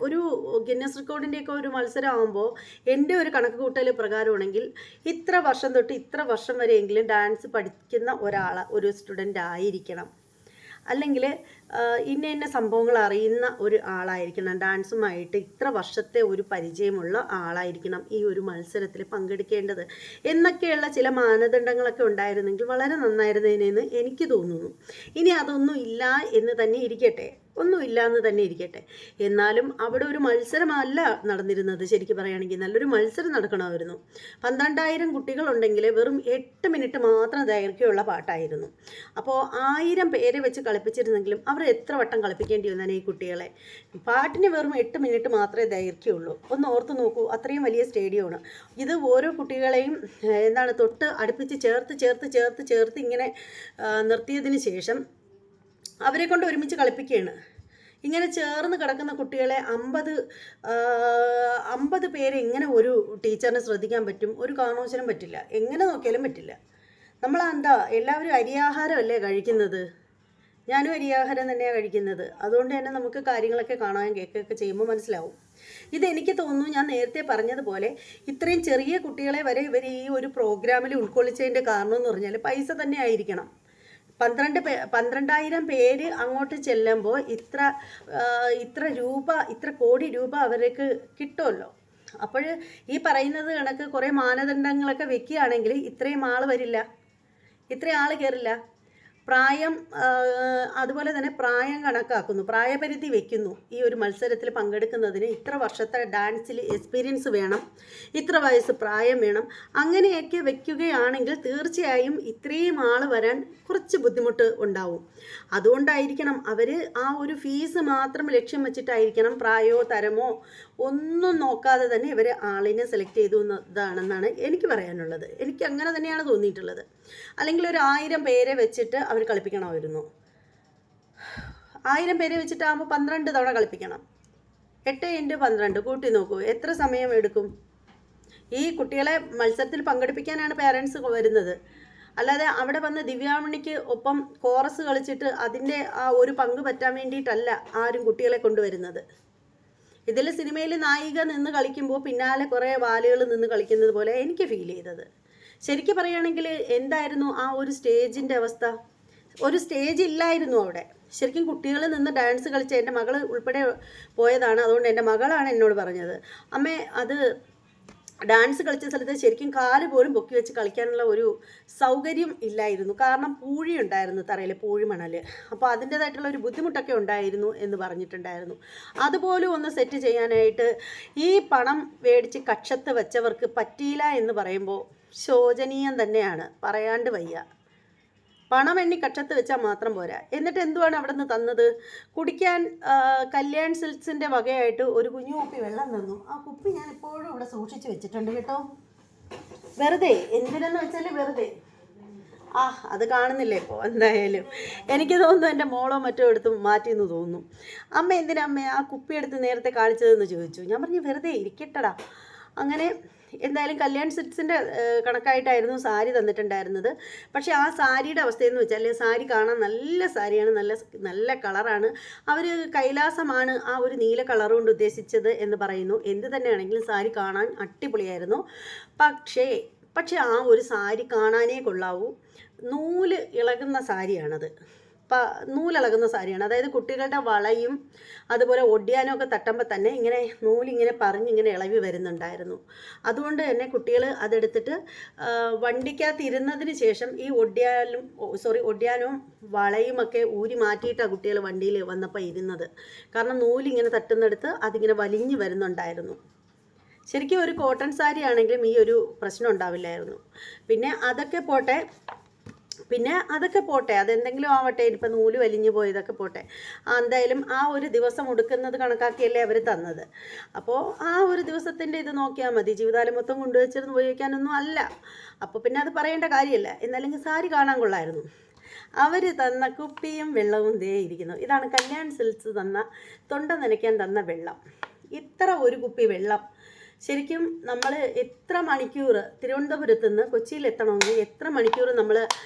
S1: ഒരു ഗിന്നസ് റെക്കോർഡിൻ്റെയൊക്കെ ഒരു മത്സരം ആകുമ്പോൾ എൻ്റെ ഒരു കണക്ക് കൂട്ടൽ പ്രകാരമാണെങ്കിൽ ഇത്ര വർഷം തൊട്ട് ഇത്ര വർഷം വരെയെങ്കിലും ഡാൻസ് പഠിക്കുന്ന ഒരു സ്റ്റുഡൻ്റ് ആയിരിക്കണം. അല്ലെങ്കിൽ ഇന്ന സംഭവങ്ങൾ അറിയുന്ന ഒരു ആളായിരിക്കണം, ഡാൻസുമായിട്ട് ഇത്ര വർഷത്തെ ഒരു പരിചയമുള്ള ആളായിരിക്കണം ഈ ഒരു മത്സരത്തിൽ പങ്കെടുക്കേണ്ടത് എന്നൊക്കെയുള്ള ചില മാനദണ്ഡങ്ങളൊക്കെ ഉണ്ടായിരുന്നെങ്കിൽ വളരെ നന്നായിരുന്നതിനെന്ന് എനിക്ക് തോന്നുന്നു. ഇനി അതൊന്നും ഇല്ല എന്ന് തന്നെ ഇരിക്കട്ടെ, എന്നാലും അവിടെ ഒരു മത്സരമല്ല നടന്നിരുന്നത്. ശരിക്കും പറയുകയാണെങ്കിൽ നല്ലൊരു മത്സരം നടക്കണമായിരുന്നു. 12,000 കുട്ടികളുണ്ടെങ്കിൽ വെറും 8 മിനിറ്റ് മാത്രം ദൈർഘ്യമുള്ള പാട്ടായിരുന്നു. അപ്പോൾ 1000 പേരെ വെച്ച് കളിപ്പിച്ചിരുന്നെങ്കിലും അവർ എത്ര വട്ടം കളിപ്പിക്കേണ്ടി വന്നാൽ ഈ കുട്ടികളെ? പാട്ടിന് വെറും 8 മിനിറ്റ് മാത്രമേ ദൈർഘ്യമുള്ളൂ. ഒന്ന് ഓർത്ത് നോക്കൂ, അത്രയും വലിയ സ്റ്റേഡിയമാണ്. ഇത് ഓരോ കുട്ടികളെയും തൊട്ട് അടുപ്പിച്ച് ചേർത്ത് ഇങ്ങനെ നിർത്തിയതിന് ശേഷം അവരെ കൊണ്ട് ഒരുമിച്ച് കളിപ്പിക്കുകയാണ്. ഇങ്ങനെ ചേർന്ന് കിടക്കുന്ന കുട്ടികളെ 50 പേരെ എങ്ങനെ ഒരു ടീച്ചറിന് ശ്രദ്ധിക്കാൻ പറ്റും? ഒരു കാരണവശാലും പറ്റില്ല, എങ്ങനെ നോക്കിയാലും പറ്റില്ല. എല്ലാവരും അരിയാഹാരമല്ലേ കഴിക്കുന്നത്? ഞാനും അരിയാഹാരം തന്നെയാണ് കഴിക്കുന്നത്. അതുകൊണ്ട് തന്നെ നമുക്ക് കാര്യങ്ങളൊക്കെ കാണാൻ കേൾക്കുകയൊക്കെ ചെയ്യുമ്പോൾ മനസ്സിലാവും. ഇതെനിക്ക് തോന്നുന്നു, ഞാൻ നേരത്തെ പറഞ്ഞതുപോലെ ഇത്രയും ചെറിയ കുട്ടികളെ വരെ ഇവർ ഈ ഒരു പ്രോഗ്രാമിൽ ഉൾക്കൊള്ളിച്ചതിൻ്റെ കാരണം എന്ന് പറഞ്ഞാൽ പൈസ തന്നെ ആയിരിക്കണം. 12,000 പേര് അങ്ങോട്ട് ചെല്ലുമ്പോൾ ഇത്ര കോടി രൂപ അവർക്ക് കിട്ടുമല്ലോ. അപ്പോൾ ഈ പറയുന്നത് കണക്ക് കുറേ മാനദണ്ഡങ്ങളൊക്കെ വെക്കുകയാണെങ്കിൽ ഇത്രയും ആൾ വരില്ല, ഇത്രയും ആൾ കയറില്ല. പ്രായം അതുപോലെ തന്നെ പ്രായം കണക്കാക്കുന്നു, പ്രായപരിധി വെക്കുന്നു. ഈ ഒരു മത്സരത്തിൽ പങ്കെടുക്കുന്നതിന് ഇത്ര വർഷത്തെ ഡാൻസിൽ എക്സ്പീരിയൻസ് വേണം, ഇത്ര വയസ്സ് പ്രായം വേണം, അങ്ങനെയൊക്കെ വെക്കുകയാണെങ്കിൽ തീർച്ചയായും ഇത്രയും ആൾ വരാൻ കുറച്ച് ബുദ്ധിമുട്ട് ഉണ്ടാവും. അതുകൊണ്ടായിരിക്കണം അവർ ആ ഒരു ഫീസ് മാത്രം ലക്ഷ്യം വെച്ചിട്ടായിരിക്കണം, പ്രായമോ തരമോ ഒന്നും നോക്കാതെ തന്നെ ഇവർ ആളിനെ സെലക്ട് ചെയ്തു എന്നതാണെന്നാണ് എനിക്ക് പറയാനുള്ളത്. എനിക്ക് അങ്ങനെ തന്നെയാണ് തോന്നിയിട്ടുള്ളത്. അല്ലെങ്കിൽ ഒരു 1000 പേരെ വെച്ചിട്ട് അവർ കളിപ്പിക്കണമായിരുന്നു. 1000 പേരെ വെച്ചിട്ടാകുമ്പോൾ 12 തവണ കളിപ്പിക്കണം. 8 × 12 കൂട്ടി നോക്കൂ, എത്ര സമയം എടുക്കും? ഈ കുട്ടികളെ മത്സരത്തിൽ പങ്കെടുപ്പിക്കാനാണ് പേരൻസ് വരുന്നത്. അല്ലാതെ അവിടെ വന്ന് ദിവ്യാമണിക്ക് ഒപ്പം കോറസ് കളിച്ചിട്ട് അതിൻ്റെ ആ ഒരു പങ്ക് പറ്റാൻ വേണ്ടിയിട്ടല്ല ആരും കുട്ടികളെ കൊണ്ടുവരുന്നത്. ഇതിൽ സിനിമയിൽ നായിക നിന്ന് കളിക്കുമ്പോൾ പിന്നാലെ കുറേ വാലുകൾ നിന്ന് കളിക്കുന്നത് പോലെ എനിക്ക് ഫീൽ ചെയ്തത്. ശരിക്കും പറയുകയാണെങ്കിൽ എന്തായിരുന്നു ആ ഒരു സ്റ്റേജിൻ്റെ അവസ്ഥ? ഒരു സ്റ്റേജ് ഇല്ലായിരുന്നു അവിടെ. ശരിക്കും കുട്ടികൾ നിന്ന് ഡാൻസ് കളിച്ച എൻ്റെ മകൾ ഉൾപ്പെടെ പോയതാണ്. അതുകൊണ്ട് എൻ്റെ മകളാണ് എന്നോട് പറഞ്ഞത്, അമ്മേ അത് ഡാൻസ് കളിച്ച സ്ഥലത്ത് ശരിക്കും കാല് പോലും പൊക്കി വെച്ച് കളിക്കാനുള്ള ഒരു സൗകര്യം ഇല്ലായിരുന്നു. കാരണം പൂഴി ഉണ്ടായിരുന്നു, തറയിൽ പൂഴിമണൽ. അപ്പോൾ അതിൻ്റേതായിട്ടുള്ള ഒരു ബുദ്ധിമുട്ടൊക്കെ ഉണ്ടായിരുന്നു എന്ന് പറഞ്ഞിട്ടുണ്ടായിരുന്നു. അതുപോലും ഒന്ന് സെറ്റ് ചെയ്യാനായിട്ട് ഈ പണം മേടിച്ച് കക്ഷത്ത് വെച്ചവർക്ക് പറ്റിയില്ല എന്ന് പറയുമ്പോൾ ശോചനീയം തന്നെയാണ്, പറയാണ്ട് വയ്യ. പണം എണ്ണി കക്ഷത്ത് വെച്ചാൽ മാത്രം പോരാ. എന്നിട്ട് എന്തുവാണ് അവിടെ നിന്ന് തന്നത്? കുടിക്കാൻ കല്യാൺ സിൽക്സിൻ്റെ വകയായിട്ട് ഒരു കുഞ്ഞു കുപ്പി വെള്ളം തന്നു. ആ കുപ്പി ഞാൻ ഇപ്പോഴും ഇവിടെ സൂക്ഷിച്ച് വെച്ചിട്ടുണ്ട് കേട്ടോ. വെറുതെ, എന്തിനെന്ന് വെച്ചാൽ വെറുതെ. അത് കാണുന്നില്ലേ ഇപ്പോൾ? എന്തായാലും എനിക്ക് തോന്നുന്നു എൻ്റെ മോളോ മറ്റോ എടുത്ത് മാറ്റിയെന്ന് തോന്നുന്നു. അമ്മ എന്തിനാ അമ്മ ആ കുപ്പി എടുത്ത് നേരത്തെ കാണിച്ചതെന്ന് ചോദിച്ചു. ഞാൻ പറഞ്ഞു വെറുതെ ഇരിക്കട്ടടാ. അങ്ങനെ എന്തായാലും കല്യാൺ സിൽക്സിൻ്റെ കണക്കായിട്ടായിരുന്നു സാരി തന്നിട്ടുണ്ടായിരുന്നത്. പക്ഷേ ആ സാരിയുടെ അവസ്ഥയെന്ന് വെച്ചാൽ സാരി കാണാൻ നല്ല സാരിയാണ്, നല്ല കളറാണ്. അവർ കൈലാസമാണ് ആ ഒരു നീല കളർ കൊണ്ട് ഉദ്ദേശിച്ചത് എന്ന് പറയുന്നു. എന്ത് തന്നെയാണെങ്കിലും സാരി കാണാൻ അടിപൊളിയായിരുന്നു. പക്ഷേ ആ ഒരു സാരി കാണാനേ കൊള്ളാവൂ. നൂല് ഇളകുന്ന സാരിയാണത്. നൂലിളകുന്ന സാരിയാണ്. അതായത് കുട്ടികളുടെ വളയും അതുപോലെ ഒടിയാനും ഒക്കെ തട്ടുമ്പോൾ തന്നെ ഇങ്ങനെ നൂലിങ്ങനെ പറഞ്ഞിങ്ങനെ ഇളവി വരുന്നുണ്ടായിരുന്നു. അതുകൊണ്ട് തന്നെ കുട്ടികൾ അതെടുത്തിട്ട് വണ്ടിക്കകത്ത് ഇരുന്നതിന് ശേഷം ഈ ഒടിയാനും വളയുമൊക്കെ ഊരി മാറ്റിയിട്ടാണ് കുട്ടികൾ വണ്ടിയിൽ വന്നപ്പോൾ ഇരുന്നത്. കാരണം നൂലിങ്ങനെ തട്ടുന്നിടത്ത് അതിങ്ങനെ വലിഞ്ഞു വരുന്നുണ്ടായിരുന്നു. ശരിക്കും ഒരു കോട്ടൺ സാരി ആണെങ്കിലും ഈ ഒരു പ്രശ്നം ഉണ്ടാവില്ലായിരുന്നു. പിന്നെ അതൊക്കെ പോട്ടെ, അതെന്തെങ്കിലും ആവട്ടെ, ഇപ്പം നൂല് വലിഞ്ഞു പോയതൊക്കെ പോട്ടെ. എന്തായാലും ആ ഒരു ദിവസം ഉടുക്കുന്നത് കണക്കാക്കിയല്ലേ അവർ തന്നത്. അപ്പോൾ ആ ഒരു ദിവസത്തിൻ്റെ ഇത് നോക്കിയാൽ മതി, ജീവിതകാലം മൊത്തം കൊണ്ടുവച്ചിരുന്ന് ഉപയോഗിക്കാനൊന്നും അല്ല. അപ്പോൾ പിന്നെ അത് പറയേണ്ട കാര്യമില്ല. എന്നാലെങ്കിൽ സാരി കാണാൻ കൊള്ളായിരുന്നു. അവർ തന്ന കുപ്പിയും വെള്ളവും ദേ ഇരിക്കുന്നു. ഇതാണ് കല്യാൺ സിൽക്സ് തന്ന തൊണ്ട നനയ്ക്കാൻ തന്ന വെള്ളം. ഇത്ര ഒരു കുപ്പി വെള്ളം ശരിക്കും നമ്മൾ എത്ര മണിക്കൂർ തിരുവനന്തപുരത്ത് നിന്ന് കൊച്ചിയിലെത്തണമെങ്കിൽ എത്ര മണിക്കൂർ നമ്മൾ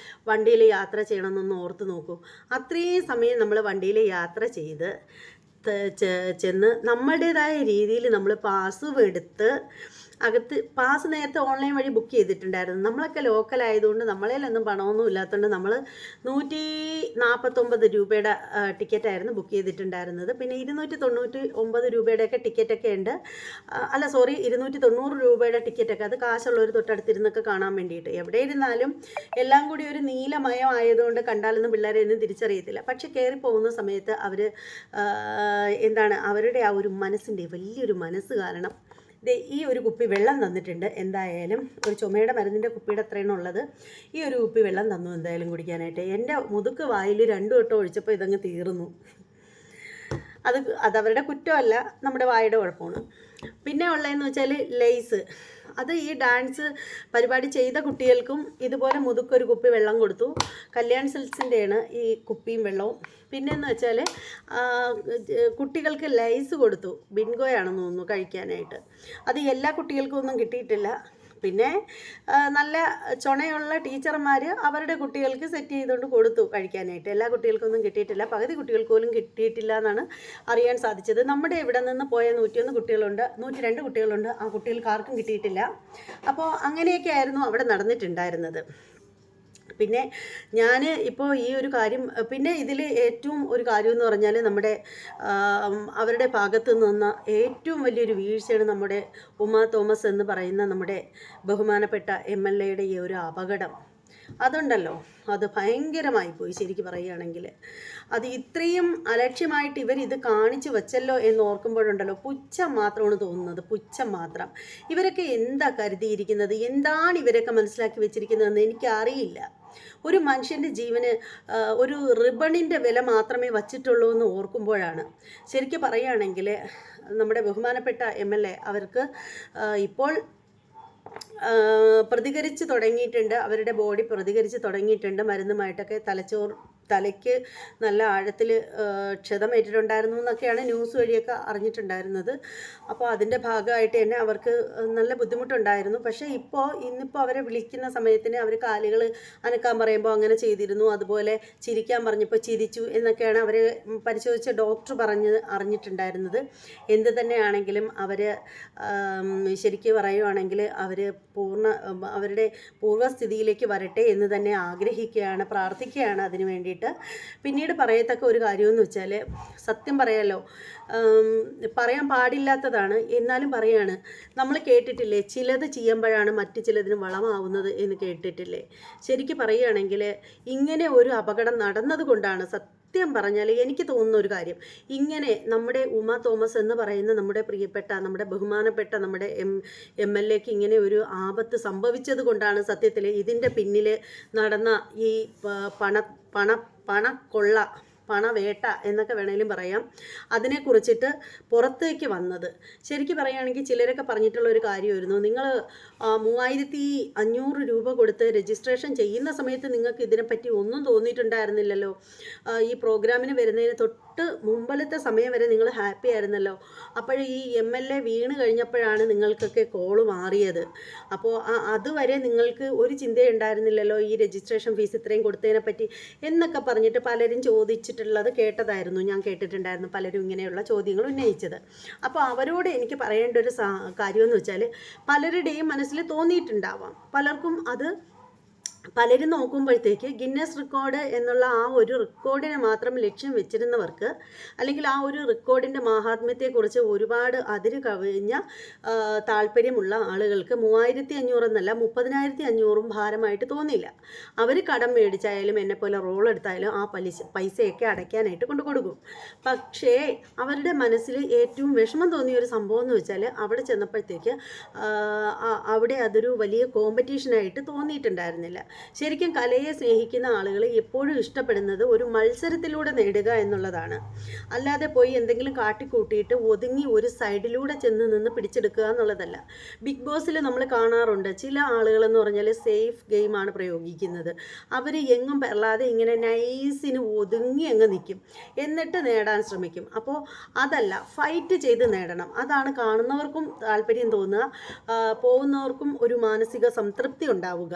S1: വണ്ടിയിൽ യാത്ര ചെയ്യണമെന്നൊന്ന് ഓർത്ത് നോക്കൂ. അത്രയും സമയം നമ്മൾ വണ്ടിയിൽ യാത്ര ചെയ്ത് ചെന്ന് നമ്മളുടേതായ രീതിയിൽ നമ്മൾ പാസ് എടുത്ത് പാസ് നേരത്തെ ഓൺലൈൻ വഴി ബുക്ക് ചെയ്തിട്ടുണ്ടായിരുന്നു. നമ്മളൊക്കെ ലോക്കലായതുകൊണ്ട് നമ്മളേലൊന്നും പണമൊന്നും ഇല്ലാത്തതുകൊണ്ട് നമ്മൾ 149 രൂപയുടെ ടിക്കറ്റായിരുന്നു ബുക്ക് ചെയ്തിട്ടുണ്ടായിരുന്നത്. പിന്നെ 299 രൂപയുടെയൊക്കെ ടിക്കറ്റൊക്കെ ഉണ്ട്. 290 രൂപയുടെ ടിക്കറ്റൊക്കെ, അത് കാശുള്ളവർ തൊട്ടടുത്തിരുന്നൊക്കെ കാണാൻ വേണ്ടിയിട്ട്. എവിടെ ഇരുന്നാലും എല്ലാം കൂടി ഒരു നീലമയം ആയതുകൊണ്ട് കണ്ടാലൊന്നും പിള്ളേരെ ഒന്നും തിരിച്ചറിയത്തില്ല. പക്ഷെ കയറി പോകുന്ന സമയത്ത് അവരുടെ ആ ഒരു മനസ്സിൻ്റെ വലിയൊരു മനസ്സ് കാരണം ഈ ഒരു കുപ്പി വെള്ളം തന്നിട്ടുണ്ട്. എന്തായാലും ഒരു ചുമയുടെ മരുന്നിൻ്റെ കുപ്പിയുടെ അത്രയാണ് ഉള്ളത്. ഈ ഒരു കുപ്പി വെള്ളം തന്നു എന്തായാലും കുടിക്കാനായിട്ട്. എൻ്റെ മുതുക്ക് വായിൽ 2 വട്ടം ഒഴിച്ചപ്പോൾ ഇതങ്ങ് തീർന്നു. അതവരുടെ കുറ്റമല്ല, നമ്മുടെ വായുടെ കുഴപ്പമാണ്. പിന്നെ ഉള്ളതെന്ന് വെച്ചാൽ ലേസ്. അത് ഈ ഡാൻസ് പരിപാടി ചെയ്ത കുട്ടികൾക്കും ഇതുപോലെ മുതുക്കൊരു കുപ്പി വെള്ളം കൊടുത്തു. കല്യാൺ സിൽക്സിൻ്റെയാണ് ഈ കുപ്പിയും വെള്ളവും. പിന്നെയെന്ന് വെച്ചാൽ കുട്ടികൾക്ക് ലൈസ് കൊടുത്തു. ബിൻഗോയാണെന്ന് തോന്നുന്നു കഴിക്കാനായിട്ട്. അത് എല്ലാ കുട്ടികൾക്കും ഒന്നും കിട്ടിയിട്ടില്ല. പിന്നെ നല്ല ചുണയുള്ള ടീച്ചർമാർ അവരുടെ കുട്ടികൾക്ക് സെറ്റ് ചെയ്തുകൊണ്ട് കൊടുത്തു കഴിക്കാനായിട്ട്. എല്ലാ കുട്ടികൾക്കൊന്നും കിട്ടിയിട്ടില്ല, പകുതി കുട്ടികൾക്ക് പോലും കിട്ടിയിട്ടില്ല എന്നാണ് അറിയാൻ സാധിച്ചത്. നമ്മുടെ ഇവിടെ നിന്ന് പോയ 101 കുട്ടികളുണ്ട്, 102 കുട്ടികളുണ്ട്. ആ കുട്ടികൾക്ക് ആർക്കും കിട്ടിയിട്ടില്ല. അപ്പോൾ അങ്ങനെയൊക്കെ ആയിരുന്നു അവിടെ നടന്നിട്ടുണ്ടായിരുന്നത്. പിന്നെ ഞാൻ ഇപ്പോൾ ഈ ഒരു കാര്യം, പിന്നെ ഇതിൽ ഏറ്റവും ഒരു കാര്യം എന്ന് പറഞ്ഞാൽ നമ്മുടെ അവരുടെ ഭാഗത്ത് നിന്ന് ഏറ്റവും വലിയൊരു വീഴ്ചയാണ് നമ്മുടെ ഉമ തോമസ് എന്ന് പറയുന്ന നമ്മുടെ ബഹുമാനപ്പെട്ട MLA യുടെ ഈ ഒരു അപകടം. അതുണ്ടല്ലോ, അത് ഭയങ്കരമായി പോയി ശരിക്കും പറയുകയാണെങ്കിൽ. അത് ഇത്രയും അലക്ഷ്യമായിട്ട് ഇവരിത് കാണിച്ചു വച്ചല്ലോ എന്ന് ഓർക്കുമ്പോഴുണ്ടല്ലോ പുച്ഛം മാത്രമാണ് തോന്നുന്നത്, പുച്ഛം മാത്രം. ഇവരൊക്കെ എന്താ കരുതിയിരിക്കുന്നത്, എന്താണ് ഇവരൊക്കെ മനസ്സിലാക്കി വെച്ചിരിക്കുന്നതെന്ന് എനിക്കറിയില്ല. ഒരു മനുഷ്യൻ്റെ ജീവന് ഒരു റിബണിൻ്റെ വില മാത്രമേ വച്ചിട്ടുള്ളൂ എന്ന് ഓർക്കുമ്പോഴാണ്. ശരിക്കും പറയുകയാണെങ്കിൽ നമ്മുടെ ബഹുമാനപ്പെട്ട MLA അവർക്ക് ഇപ്പോൾ പ്രതികരിച്ച് തുടങ്ങിയിട്ടുണ്ട്, അവരുടെ ബോഡി പ്രതികരിച്ച് തുടങ്ങിയിട്ടുണ്ട്. മരുന്നുമായിട്ടൊക്കെ തലയ്ക്ക് നല്ല ആഴത്തിൽ ക്ഷതമേറ്റിട്ടുണ്ടായിരുന്നു എന്നൊക്കെയാണ് ന്യൂസ് വഴിയൊക്കെ അറിഞ്ഞിട്ടുണ്ടായിരുന്നത്. അപ്പോൾ അതിൻ്റെ ഭാഗമായിട്ട് തന്നെ അവർക്ക് നല്ല ബുദ്ധിമുട്ടുണ്ടായിരുന്നു. പക്ഷേ ഇന്നിപ്പോൾ അവരെ വിളിക്കുന്ന സമയത്തിന് അവർ കാലുകൾ അനക്കാൻ പറയുമ്പോൾ അങ്ങനെ ചെയ്തിരുന്നു, അതുപോലെ ചിരിക്കാൻ പറഞ്ഞപ്പോൾ ചിരിച്ചു എന്നൊക്കെയാണ് അവർ പരിശോധിച്ച ഡോക്ടർ അറിഞ്ഞിട്ടുണ്ടായിരുന്നത്. എന്ത് തന്നെയാണെങ്കിലും അവർ ശരിക്കും പറയുവാണെങ്കിൽ അവരുടെ പൂർവ്വസ്ഥിതിയിലേക്ക് വരട്ടെ എന്ന് തന്നെ ആഗ്രഹിക്കുകയാണ്, പ്രാർത്ഥിക്കുകയാണ് അതിനു വേണ്ടിയിട്ട്. പിന്നീട് പറയത്തക്ക ഒരു കാര്യമെന്ന് വെച്ചാൽ, സത്യം പറയാലോ, പറയാൻ പാടില്ലാത്തതാണ് എന്നാലും പറയാണ്. നമ്മൾ കേട്ടിട്ടില്ലേ, ചിലത് ചെയ്യുമ്പോഴാണ് മറ്റു ചിലതിന് വളമാവുന്നത് എന്ന് കേട്ടിട്ടില്ലേ? ശരിക്കും പറയുകയാണെങ്കിൽ ഇങ്ങനെ ഒരു അപകടം നടന്നതുകൊണ്ടാണ് സത്യം പറഞ്ഞാൽ എനിക്ക് തോന്നുന്ന ഒരു കാര്യം, ഇങ്ങനെ നമ്മുടെ ഉമ തോമസ് എന്ന് പറയുന്ന നമ്മുടെ പ്രിയപ്പെട്ട, നമ്മുടെ ബഹുമാനപ്പെട്ട നമ്മുടെ MLAക്ക് ഇങ്ങനെ ഒരു ആപത്ത് സംഭവിച്ചത് കൊണ്ടാണ് സത്യത്തിൽ ഇതിൻ്റെ പിന്നിൽ നടന്ന ഈ പണവേട്ട എന്നൊക്കെ വേണേലും പറയാം, അതിനെക്കുറിച്ചിട്ട് പുറത്തേക്ക് വന്നത്. ശരിക്കും പറയുകയാണെങ്കിൽ ചിലരൊക്കെ പറഞ്ഞിട്ടുള്ള ഒരു കാര്യമായിരുന്നു, നിങ്ങൾ 3500 രൂപ കൊടുത്ത് രജിസ്ട്രേഷൻ ചെയ്യുന്ന സമയത്ത് നിങ്ങൾക്ക് ഇതിനെപ്പറ്റി ഒന്നും തോന്നിയിട്ടുണ്ടായിരുന്നില്ലല്ലോ, ഈ പ്രോഗ്രാമിന് വരുന്നതിന് തൊട്ട് മുമ്പലത്തെ സമയം വരെ നിങ്ങൾ ഹാപ്പി ആയിരുന്നല്ലോ, അപ്പോൾ ഈ MLA വീണ് കഴിഞ്ഞപ്പോഴാണ് നിങ്ങൾക്കൊക്കെ കോള് മാറിയത്. അപ്പോൾ അതുവരെ നിങ്ങൾക്ക് ഒരു ചിന്തയുണ്ടായിരുന്നില്ലല്ലോ ഈ രജിസ്ട്രേഷൻ ഫീസ് ഇത്രയും കൊടുത്തതിനെ പറ്റി എന്നൊക്കെ പറഞ്ഞിട്ട് പലരും ചോദിച്ചിട്ടുള്ളത് കേട്ടതായിരുന്നു, ഞാൻ കേട്ടിട്ടുണ്ടായിരുന്നു പലരും ഇങ്ങനെയുള്ള ചോദ്യങ്ങൾ ഉന്നയിച്ചത്. അപ്പോൾ അവരോട് എനിക്ക് പറയേണ്ട ഒരു കാര്യമെന്ന് വെച്ചാൽ, പലരുടെയും മനസ്സിൽ തോന്നിയിട്ടുണ്ടാവാം, പലരും നോക്കുമ്പോഴത്തേക്ക് ഗിന്നസ് റെക്കോർഡ് എന്നുള്ള ആ ഒരു റെക്കോർഡിനെ മാത്രം ലക്ഷ്യം വെച്ചിരുന്നവർക്ക്, അല്ലെങ്കിൽ ആ ഒരു റെക്കോർഡിൻ്റെ മാഹാത്മ്യത്തെക്കുറിച്ച് ഒരുപാട് അതിര് കവിഞ്ഞ താല്പര്യമുള്ള ആളുകൾക്ക് 3500 എന്നല്ല 30,500 ഭാരമായിട്ട് തോന്നിയില്ല. അവർ കടം മേടിച്ചായാലും എന്നെപ്പോലെ റോൾ എടുത്തായാലും ആ പൈസയൊക്കെ അടയ്ക്കാനായിട്ട് കൊടുക്കും. പക്ഷേ അവരുടെ മനസ്സിൽ ഏറ്റവും വിഷമം തോന്നിയ ഒരു സംഭവം എന്ന് വെച്ചാൽ, അവിടെ ചെന്നപ്പോഴത്തേക്ക് അവിടെ അതൊരു വലിയ കോമ്പറ്റീഷനായിട്ട് തോന്നിയിട്ടുണ്ടായിരുന്നില്ല. ശരിക്കും കലയെ സ്നേഹിക്കുന്ന ആളുകൾ എപ്പോഴും ഇഷ്ടപ്പെടുന്നത് ഒരു മത്സരത്തിലൂടെ നേടുക എന്നുള്ളതാണ്, അല്ലാതെ പോയി എന്തെങ്കിലും കാട്ടിക്കൂട്ടിയിട്ട് ഒതുങ്ങി ഒരു സൈഡിലൂടെ നിന്ന് പിടിച്ചെടുക്കുക എന്നുള്ളതല്ല. ബിഗ് ബോസിൽ നമ്മൾ കാണാറുണ്ട്, ചില ആളുകളെന്ന് പറഞ്ഞാൽ സേഫ് ഗെയിമാണ് പ്രയോഗിക്കുന്നത്. അവർ എങ്ങും പെറലാതെ ഇങ്ങനെ നൈസിന് ഒതുങ്ങി അങ്ങ് നിൽക്കും, എന്നിട്ട് നേടാൻ ശ്രമിക്കും. അപ്പോൾ അതല്ല, ഫൈറ്റ് ചെയ്ത് നേടണം, അതാണ് കാണുന്നവർക്കും താല്പര്യം തോന്നുക, പോകുന്നവർക്കും ഒരു മാനസിക സംതൃപ്തി ഉണ്ടാവുക.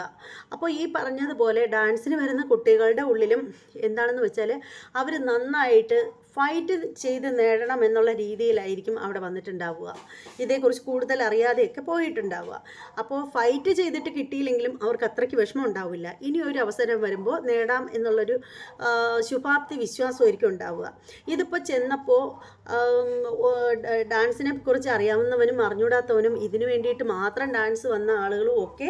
S1: അപ്പോൾ ഈ പറഞ്ഞതുപോലെ ഡാൻസിന് വരുന്ന കുട്ടികളുടെ ഉള്ളിലും എന്താണെന്ന് വെച്ചാൽ, അവർ നന്നായിട്ട് ഫൈറ്റ് ചെയ്ത് നേടണം എന്നുള്ള രീതിയിലായിരിക്കും അവിടെ വന്നിട്ടുണ്ടാവുക, ഇതേക്കുറിച്ച് കൂടുതൽ അറിയാതെയൊക്കെ പോയിട്ടുണ്ടാവുക. അപ്പോൾ ഫൈറ്റ് ചെയ്തിട്ട് കിട്ടിയില്ലെങ്കിലും അവർക്ക് അത്രയ്ക്ക് വിഷമം ഉണ്ടാവില്ല, ഇനി ഒരു അവസരം വരുമ്പോൾ നേടാം എന്നുള്ളൊരു ശുഭാപ്തി വിശ്വാസമായിരിക്കും ഉണ്ടാവുക. ഇതിപ്പോൾ ചെന്നപ്പോൾ ഡാൻസിനെ കുറിച്ച് അറിയാവുന്നവനും അറിഞ്ഞൂടാത്തവനും ഇതിനു വേണ്ടിയിട്ട് മാത്രം ഡാൻസ് വന്ന ആളുകളും ഒക്കെ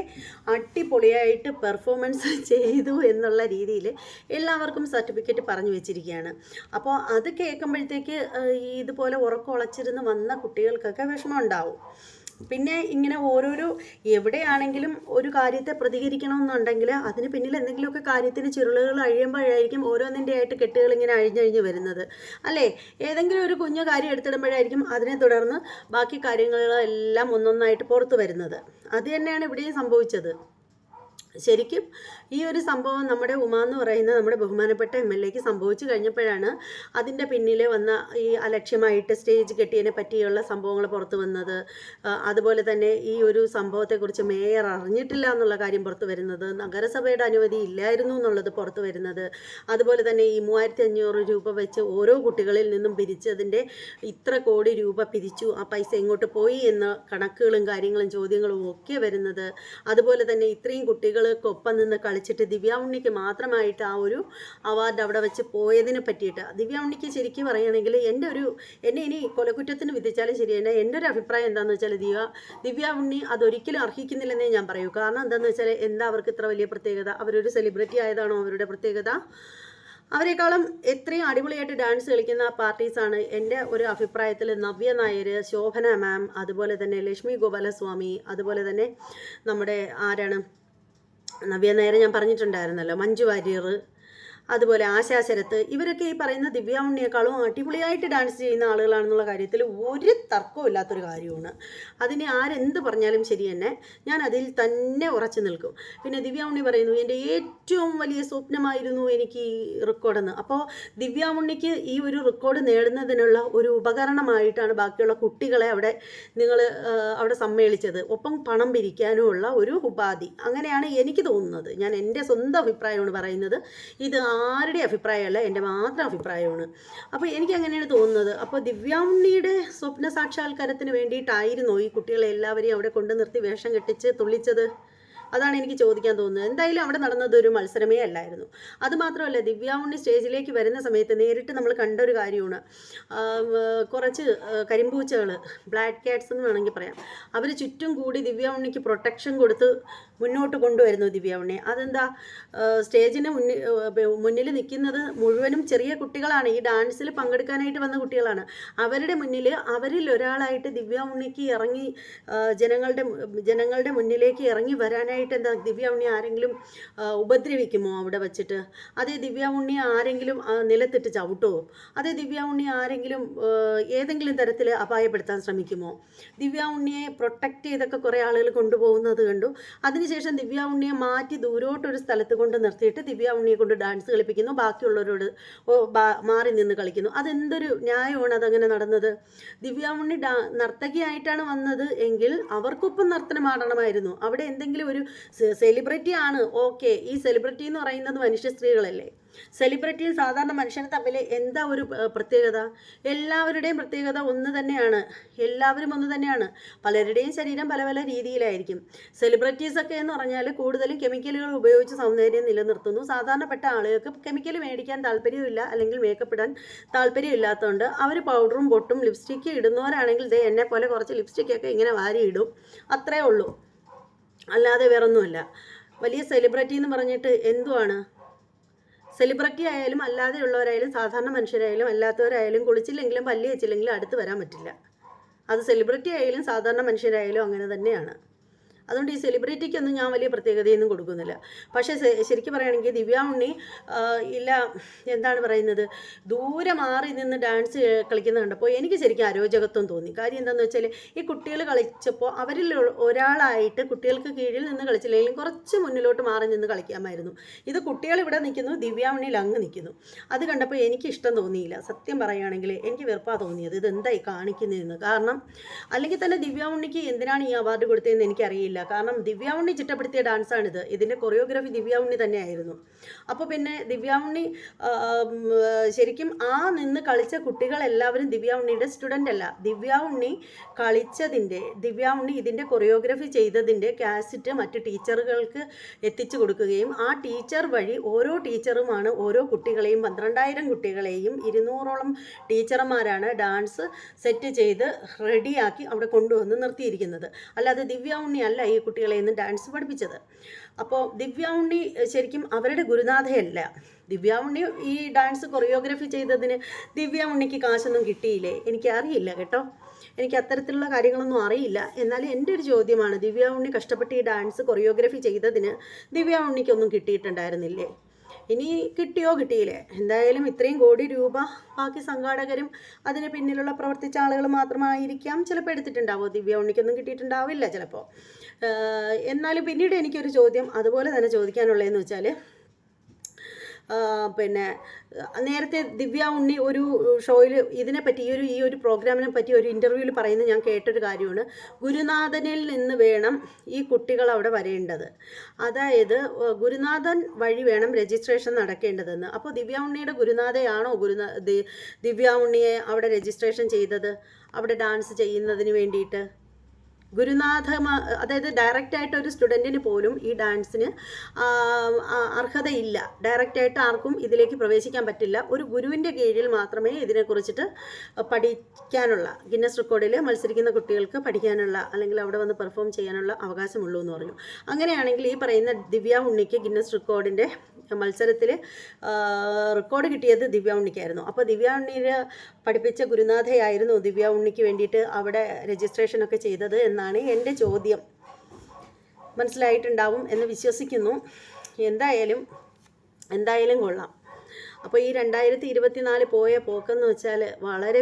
S1: അടിപൊളിയായിട്ട് പെർഫോമൻസ് ചെയ്തു എന്നുള്ള രീതിയിൽ എല്ലാവർക്കും സർട്ടിഫിക്കറ്റ് പറഞ്ഞു വെച്ചിരിക്കുകയാണ്. അപ്പോൾ അത് കേൾക്കുമ്പോഴത്തേക്ക് ഇതുപോലെ ഉറക്കമുളച്ചിരുന്ന് വന്ന കുട്ടികൾക്കൊക്കെ വിഷമം ഉണ്ടാവും. പിന്നെ ഇങ്ങനെ ഓരോരോ എവിടെയാണെങ്കിലും ഒരു കാര്യത്തെ പ്രതികരിക്കണമെന്നുണ്ടെങ്കിൽ അതിന് പിന്നിൽ എന്തെങ്കിലുമൊക്കെ കാര്യത്തിന് ചുരുളുകൾ അഴിയുമ്പോഴായിരിക്കും ഓരോന്നിൻ്റെ ആയിട്ട് കെട്ടുകൾ ഇങ്ങനെ അഴിഞ്ഞഴിഞ്ഞ് വരുന്നത്, അല്ലേ? ഏതെങ്കിലും ഒരു കുഞ്ഞു കാര്യം എടുത്തിടുമ്പോഴായിരിക്കും അതിനെ തുടർന്ന് ബാക്കി കാര്യങ്ങളെല്ലാം ഒന്നൊന്നായിട്ട് പുറത്തു വരുന്നത്. അത് തന്നെയാണ് ഇവിടെയും സംഭവിച്ചത്. ശരിക്കും ഈ ഒരു സംഭവം നമ്മുടെ ഉമ എന്ന് പറയുന്ന നമ്മുടെ ബഹുമാനപ്പെട്ട MLAക്ക് സംഭവിച്ചു കഴിഞ്ഞപ്പോഴാണ് അതിൻ്റെ പിന്നിൽ വന്ന ഈ അലക്ഷ്യമായിട്ട് സ്റ്റേജ് കെട്ടിയതിനെ പറ്റിയുള്ള സംഭവങ്ങൾ പുറത്തു വന്നത്. അതുപോലെ തന്നെ ഈ ഒരു സംഭവത്തെക്കുറിച്ച് മേയർ അറിഞ്ഞിട്ടില്ല എന്നുള്ള കാര്യം പുറത്തു വരുന്നത്, നഗരസഭയുടെ അനുമതി ഇല്ലായിരുന്നു എന്നുള്ളത് പുറത്തു വരുന്നത്, അതുപോലെ തന്നെ ഈ 3500 രൂപ വെച്ച് ഓരോ കുട്ടികളിൽ നിന്നും പിരിച്ചതിൻ്റെ ഇത്ര കോടി രൂപ പിരിച്ചു, ആ പൈസ എങ്ങോട്ട് പോയി എന്ന കണക്കുകളും കാര്യങ്ങളും ചോദ്യങ്ങളും ഒക്കെ വരുന്നത്, അതുപോലെ തന്നെ ഇത്രയും കുട്ടികൾ കുട്ടികൾക്കൊപ്പം നിന്ന് കളിച്ചിട്ട് ദിവ്യ ഉണ്ണിക്ക് മാത്രമായിട്ട് ആ ഒരു അവാർഡ് അവിടെ വെച്ച് പോയതിനെ പറ്റിയിട്ട് ദിവ്യ ഉണ്ണിക്ക് ശരിക്കും പറയുകയാണെങ്കിൽ എന്നെ ഇനി കൊലക്കുറ്റത്തിന് വിധിച്ചാലും ശരി തന്നെ എൻ്റെ ഒരു അഭിപ്രായം എന്താണെന്ന് വെച്ചാൽ ദിവ്യ ഉണ്ണി അതൊരിക്കലും അർഹിക്കുന്നില്ലെന്നേ ഞാൻ പറയൂ. കാരണം എന്താണെന്ന് വെച്ചാൽ എന്താ അവർക്ക് ഇത്ര വലിയ പ്രത്യേകത? അവരൊരു സെലിബ്രിറ്റി ആയതാണോ അവരുടെ പ്രത്യേകത? അവരെക്കാളും എത്രയും അടിപൊളിയായിട്ട് ഡാൻസ് കളിക്കുന്ന പാർട്ടീസാണ് എൻ്റെ ഒരു അഭിപ്രായത്തിൽ നവ്യ നായർ, ശോഭന മാം, അതുപോലെ തന്നെ ലക്ഷ്മി ഗോപാലസ്വാമി, അതുപോലെ തന്നെ നമ്മുടെ ആരാണ് നവ്യ നായർ ഞാൻ പറഞ്ഞിട്ടുണ്ടായിരുന്നല്ലോ, മഞ്ജു വാര്യർ, അതുപോലെ ആശാ ശരത്ത്, ഇവരൊക്കെ ഈ പറയുന്ന ദിവ്യ ഉണ്ണിയേക്കാളും അടിപൊളിയായിട്ട് ഡാൻസ് ചെയ്യുന്ന ആളുകളാണെന്നുള്ള കാര്യത്തിൽ ഒരു തർക്കവും ഇല്ലാത്തൊരു കാര്യമാണ്. അതിനെ ആരെന്ത് പറഞ്ഞാലും ശരി തന്നെ ഞാൻ അതിൽ തന്നെ ഉറച്ചു നിൽക്കും. പിന്നെ ദിവ്യ ഉണ്ണി പറയുന്നു എൻ്റെ ഏറ്റവും വലിയ സ്വപ്നമായിരുന്നു എനിക്ക് ഈ റെക്കോർഡെന്ന്. അപ്പോൾ ദിവ്യ ഉണ്ണിക്ക് ഈ ഒരു റെക്കോർഡ് നേടുന്നതിനുള്ള ഒരു ഉപകരണമായിട്ടാണ് ബാക്കിയുള്ള കുട്ടികളെ നിങ്ങൾ അവിടെ സമ്മേളിച്ചത്, ഒപ്പം പണം പിരിക്കാനുമുള്ള ഒരു ഉപാധി. അങ്ങനെയാണ് എനിക്ക് തോന്നുന്നത്. ഞാൻ എൻ്റെ സ്വന്തം അഭിപ്രായമാണ് പറയുന്നത്, ഇത് ആരുടെ അഭിപ്രായമല്ല, എൻ്റെ മാത്രം അഭിപ്രായമാണ്. അപ്പോൾ എനിക്ക് അങ്ങനെയാണ് തോന്നുന്നത്. അപ്പോൾ ദിവ്യ ഉണ്ണിയുടെ സ്വപ്ന സാക്ഷാത്കാരത്തിന് വേണ്ടിയിട്ടായിരുന്നോ ഈ കുട്ടികളെ എല്ലാവരെയും അവിടെ കൊണ്ടു നിർത്തി വേഷം കെട്ടിച്ച് തുള്ളിച്ചത്? അതാണ് എനിക്ക് ചോദിക്കാൻ തോന്നുന്നത്. എന്തായാലും അവിടെ നടന്നത് ഒരു മത്സരമേ അല്ലായിരുന്നു. അതുമാത്രമല്ല, ദിവ്യ ഉണ്ണി സ്റ്റേജിലേക്ക് വരുന്ന സമയത്ത് നേരിട്ട് നമ്മൾ കണ്ട ഒരു കാര്യമാണ്, കുറച്ച് കരിമ്പൂച്ചകൾ, ബ്ലാക്ക് കാറ്റ്സ് എന്ന് വേണമെങ്കിൽ പറയാം, അവർ ചുറ്റും കൂടി ദിവ്യ ഉണ്ണിക്ക് പ്രൊട്ടക്ഷൻ കൊടുത്ത് മുന്നോട്ട് കൊണ്ടുവരുന്നു ദിവ്യ ഉണ്ണി. അതെന്താ, സ്റ്റേജിന് മുന്നിൽ നിൽക്കുന്നത് മുഴുവനും ചെറിയ കുട്ടികളാണ്, ഈ ഡാൻസിൽ പങ്കെടുക്കാനായിട്ട് വന്ന കുട്ടികളാണ്. അവരുടെ മുന്നിൽ അവരിൽ ഒരാളായിട്ട് ദിവ്യ ഉണ്ണിക്ക് ഇറങ്ങി ജനങ്ങളുടെ മുന്നിലേക്ക് ഇറങ്ങി വരാനായിട്ട് എന്താ ദിവ്യ ഉണ്ണി ആരെങ്കിലും ഉപദ്രവിക്കുമോ അവിടെ വച്ചിട്ട്? അതേ ദിവ്യ ഉണ്ണി ആരെങ്കിലും നിലത്തിട്ട് ചവിട്ടുമോ? അതേ ദിവ്യ ഉണ്ണി ആരെങ്കിലും ഏതെങ്കിലും തരത്തിൽ അപായപ്പെടുത്താൻ ശ്രമിക്കുമോ? ദിവ്യ ഉണ്ണിയെ പ്രൊട്ടക്റ്റ് ചെയ്തൊക്കെ കുറേ ആളുകൾ കൊണ്ടുപോകുന്നത് കണ്ടു. അതിനുശേഷം ദിവ്യ ഉണ്ണിയെ മാറ്റി ദൂരോട്ടൊരു സ്ഥലത്ത് കൊണ്ട് നിർത്തിയിട്ട് ദിവ്യ ഉണ്ണിയെ കൊണ്ട് ഡാൻസ് കളിപ്പിക്കുന്നു, ബാക്കിയുള്ളവരോട് മാറി നിന്ന് കളിക്കുന്നു. അതെന്തൊരു ന്യായമാണ് അതങ്ങനെ നടന്നത്? ദിവ്യ ഉണ്ണി നർത്തകിയായിട്ടാണ് വന്നത് എങ്കിൽ അവർക്കൊപ്പം നർത്തനമാടണമായിരുന്നു. അവിടെ എന്തെങ്കിലും ഒരു സെലിബ്രിറ്റി ആണ്, ഓക്കെ, ഈ സെലിബ്രിറ്റി എന്ന് പറയുന്നത് മനുഷ്യ സ്ത്രീകളല്ലേ. സെലിബ്രിറ്റിയും സാധാരണ മനുഷ്യനും തമ്മിൽ എന്താ ഒരു പ്രത്യേകത? എല്ലാവരുടെയും പ്രത്യേകത ഒന്ന് തന്നെയാണ്, എല്ലാവരും ഒന്ന് തന്നെയാണ്. പലരുടെയും ശരീരം പല പല രീതിയിലായിരിക്കും. സെലിബ്രിറ്റീസൊക്കെ എന്ന് പറഞ്ഞാൽ കൂടുതലും കെമിക്കലുകൾ ഉപയോഗിച്ച് സൗന്ദര്യം നിലനിർത്തുന്നു. സാധാരണപ്പെട്ട ആളുകൾക്ക് കെമിക്കൽ മേടിക്കാൻ താല്പര്യമില്ല, അല്ലെങ്കിൽ മേക്കപ്പ് ഇടാൻ താല്പര്യമില്ലാത്തതുകൊണ്ട് അവർ പൗഡറും പൊട്ടും ലിപ്സ്റ്റിക്ക് ഇടുന്നവരാണെങ്കിൽ എന്നെ പോലെ കുറച്ച് ലിപ്സ്റ്റിക്കൊക്കെ ഇങ്ങനെ വാരി ഇടും, അത്രേ ഉള്ളൂ. അല്ലാതെ വേറൊന്നുമല്ല. വലിയ സെലിബ്രിറ്റി എന്ന് പറഞ്ഞിട്ട് എന്തുവാണ്? സെലിബ്രിറ്റി ആയാലും അല്ലാതെയുള്ളവരായാലും സാധാരണ മനുഷ്യരായാലും അല്ലാത്തവരായാലും കുളിച്ചില്ലെങ്കിലും പല്ല് വെച്ചില്ലെങ്കിലും അടുത്ത് വരാൻ പറ്റില്ല. അത് സെലിബ്രിറ്റി ആയാലും സാധാരണ മനുഷ്യരായാലും അങ്ങനെ തന്നെയാണ്. അതുകൊണ്ട് ഈ സെലിബ്രിറ്റിക്കൊന്നും ഞാൻ വലിയ പ്രത്യേകതയൊന്നും കൊടുക്കുന്നില്ല. പക്ഷേ ശരിക്കും പറയുകയാണെങ്കിൽ ദിവ്യ ഉണ്ണി എന്താണ് പറയുന്നത്, ദൂരെ മാറി നിന്ന് ഡാൻസ് കളിക്കുന്നത് കണ്ടപ്പോൾ എനിക്ക് ശരിക്കും അരോചകത്വം തോന്നി. കാര്യം എന്താണെന്ന് വെച്ചാൽ ഈ കുട്ടികൾ കളിച്ചപ്പോൾ അവരിൽ ഒരാളായിട്ട് കുട്ടികൾക്ക് കീഴിൽ നിന്ന് കളിച്ചില്ലെങ്കിലും കുറച്ച് മുന്നിലോട്ട് മാറി നിന്ന് കളിക്കാമായിരുന്നു. ഇത് കുട്ടികൾ ഇവിടെ നിൽക്കുന്നു, ദിവ്യ ഉണ്ണിയിൽ അങ്ങ് നിൽക്കുന്നു. അത് കണ്ടപ്പോൾ എനിക്ക് ഇഷ്ടം തോന്നിയില്ല. സത്യം പറയുകയാണെങ്കിൽ എനിക്ക് വെറുപ്പാ തോന്നിയത്, ഇതെന്തായി കാണിക്കുന്നതെന്ന്. കാരണം അല്ലെങ്കിൽ തന്നെ ദിവ്യ ഉണ്ണിക്ക് എന്തിനാണ് ഈ അവാർഡ് കൊടുത്തതെന്ന് എനിക്കറിയില്ല. കാരണം ദിവ്യ ഉണ്ണി ചിട്ടപ്പെടുത്തിയ ഡാൻസാണിത്. ഇതിൻ്റെ കൊറിയോഗ്രാഫി ദിവ്യ ഉണ്ണി തന്നെയായിരുന്നു. അപ്പോൾ പിന്നെ ദിവ്യ ഉണ്ണി ശരിക്കും നിന്ന് കളിച്ച കുട്ടികളെല്ലാവരും ദിവ്യ ഉണ്ണിയുടെ സ്റ്റുഡൻ്റ് അല്ല. ദിവ്യ ഉണ്ണി ഇതിൻ്റെ കൊറിയോഗ്രാഫി ചെയ്തതിൻ്റെ കാസറ്റ് മറ്റ് ടീച്ചറുകൾക്ക് എത്തിച്ചു കൊടുക്കുകയും ആ ടീച്ചർ വഴി ഓരോ ടീച്ചറുമാണ് ഓരോ കുട്ടികളെയും 12,000 കുട്ടികളെയും 200ഓളം ടീച്ചർമാരാണ് ഡാൻസ് സെറ്റ് ചെയ്ത് റെഡിയാക്കി അവിടെ കൊണ്ടുവന്ന് നിർത്തിയിരിക്കുന്നത്. അല്ലാതെ ദിവ്യ ഉണ്ണി അല്ല ഈ കുട്ടികളെ ഇന്ന് ഡാൻസ് പഠിപ്പിച്ചത്. അപ്പോൾ ദിവ്യ ഉണ്ണി ശരിക്കും അവരുടെ ഗുരുനാഥയല്ല. ദിവ്യ ഉണ്ണി ഈ ഡാൻസ് കൊറിയോഗ്രാഫി ചെയ്തതിന് ദിവ്യ ഉണ്ണിക്ക് കാശൊന്നും കിട്ടിയില്ലേ? എനിക്കറിയില്ല കേട്ടോ, എനിക്ക് അത്തരത്തിലുള്ള കാര്യങ്ങളൊന്നും അറിയില്ല. എന്നാലും എൻ്റെ ഒരു ചോദ്യമാണ്, ദിവ്യ ഉണ്ണി കഷ്ടപ്പെട്ട് ഈ ഡാൻസ് കൊറിയോഗ്രാഫി ചെയ്തതിന് ദിവ്യ ഉണ്ണിക്കൊന്നും കിട്ടിയിട്ടുണ്ടായിരുന്നില്ലേ? ഇനി കിട്ടിയോ കിട്ടിയില്ലേ? എന്തായാലും ഇത്രയും കോടി രൂപ ബാക്കി സംഘാടകരും അതിന് പിന്നിലുള്ള പ്രവർത്തിച്ച ആളുകൾ മാത്രമായിരിക്കാം ചിലപ്പോൾ എടുത്തിട്ടുണ്ടാവോ. ദിവ്യ ഉണ്ണിക്കൊന്നും കിട്ടിയിട്ടുണ്ടാവില്ല ചിലപ്പോൾ. എന്നാലും പിന്നീട് എനിക്കൊരു ചോദ്യം അതുപോലെ തന്നെ ചോദിക്കാനുള്ളതെന്ന് വെച്ചാൽ, പിന്നെ നേരത്തെ ദിവ്യ ഉണ്ണി ഒരു ഷോയിൽ ഇതിനെപ്പറ്റി ഈ ഒരു പ്രോഗ്രാമിനെ പറ്റി ഒരു ഇൻ്റർവ്യൂവിൽ പറയുന്നത് ഞാൻ കേട്ടൊരു കാര്യമാണ്, ഗുരുനാഥനിൽ നിന്ന് വേണം ഈ കുട്ടികൾ അവിടെ വരേണ്ടത്. അതായത് ഗുരുനാഥൻ വഴി വേണം രജിസ്ട്രേഷൻ നടക്കേണ്ടതെന്ന്. അപ്പോൾ ദിവ്യ ഉണ്ണിയുടെ ഗുരുനാഥയാണോ ദിവ്യ ഉണ്ണിയെ അവിടെ രജിസ്ട്രേഷൻ ചെയ്തത് അവിടെ ഡാൻസ് ചെയ്യുന്നതിന് വേണ്ടിയിട്ട്? അതായത് ഡയറക്റ്റായിട്ട് ഒരു സ്റ്റുഡൻറ്റിന് പോലും ഈ ഡാൻസിന് അർഹതയില്ല. ഡയറക്റ്റായിട്ട് ആർക്കും ഇതിലേക്ക് പ്രവേശിക്കാൻ പറ്റില്ല. ഒരു ഗുരുവിൻ്റെ കീഴിൽ മാത്രമേ ഇതിനെക്കുറിച്ചിട്ട് പഠിക്കാനുള്ള, ഗിന്നസ് റെക്കോർഡിൽ മത്സരിക്കുന്ന കുട്ടികൾക്ക് പഠിക്കാനുള്ള അല്ലെങ്കിൽ അവിടെ വന്ന് പെർഫോം ചെയ്യാനുള്ള അവകാശമുള്ളൂ എന്ന് പറഞ്ഞു. അങ്ങനെയാണെങ്കിൽ ഈ പറയുന്ന ദിവ്യ ഉണ്ണിക്ക് ഗിന്നസ് റെക്കോർഡിൻ്റെ മത്സരത്തിൽ റെക്കോർഡ് കിട്ടിയത് ദിവ്യ ഉണ്ണിക്കായിരുന്നു. അപ്പോൾ ദിവ്യ ഉണ്ണിയെ പഠിപ്പിച്ച ഗുരുനാഥയായിരുന്നു ദിവ്യ ഉണ്ണിക്ക് വേണ്ടിയിട്ട് അവിടെ രജിസ്ട്രേഷനൊക്കെ ചെയ്തത് എന്നാണ് എൻ്റെ ചോദ്യം. മനസ്സിലായിട്ടുണ്ടാവും എന്ന് വിശ്വസിക്കുന്നു. എന്തായാലും കൊള്ളാം. അപ്പോൾ ഈ 2024 പോയ പോക്കെന്ന് വെച്ചാൽ വളരെ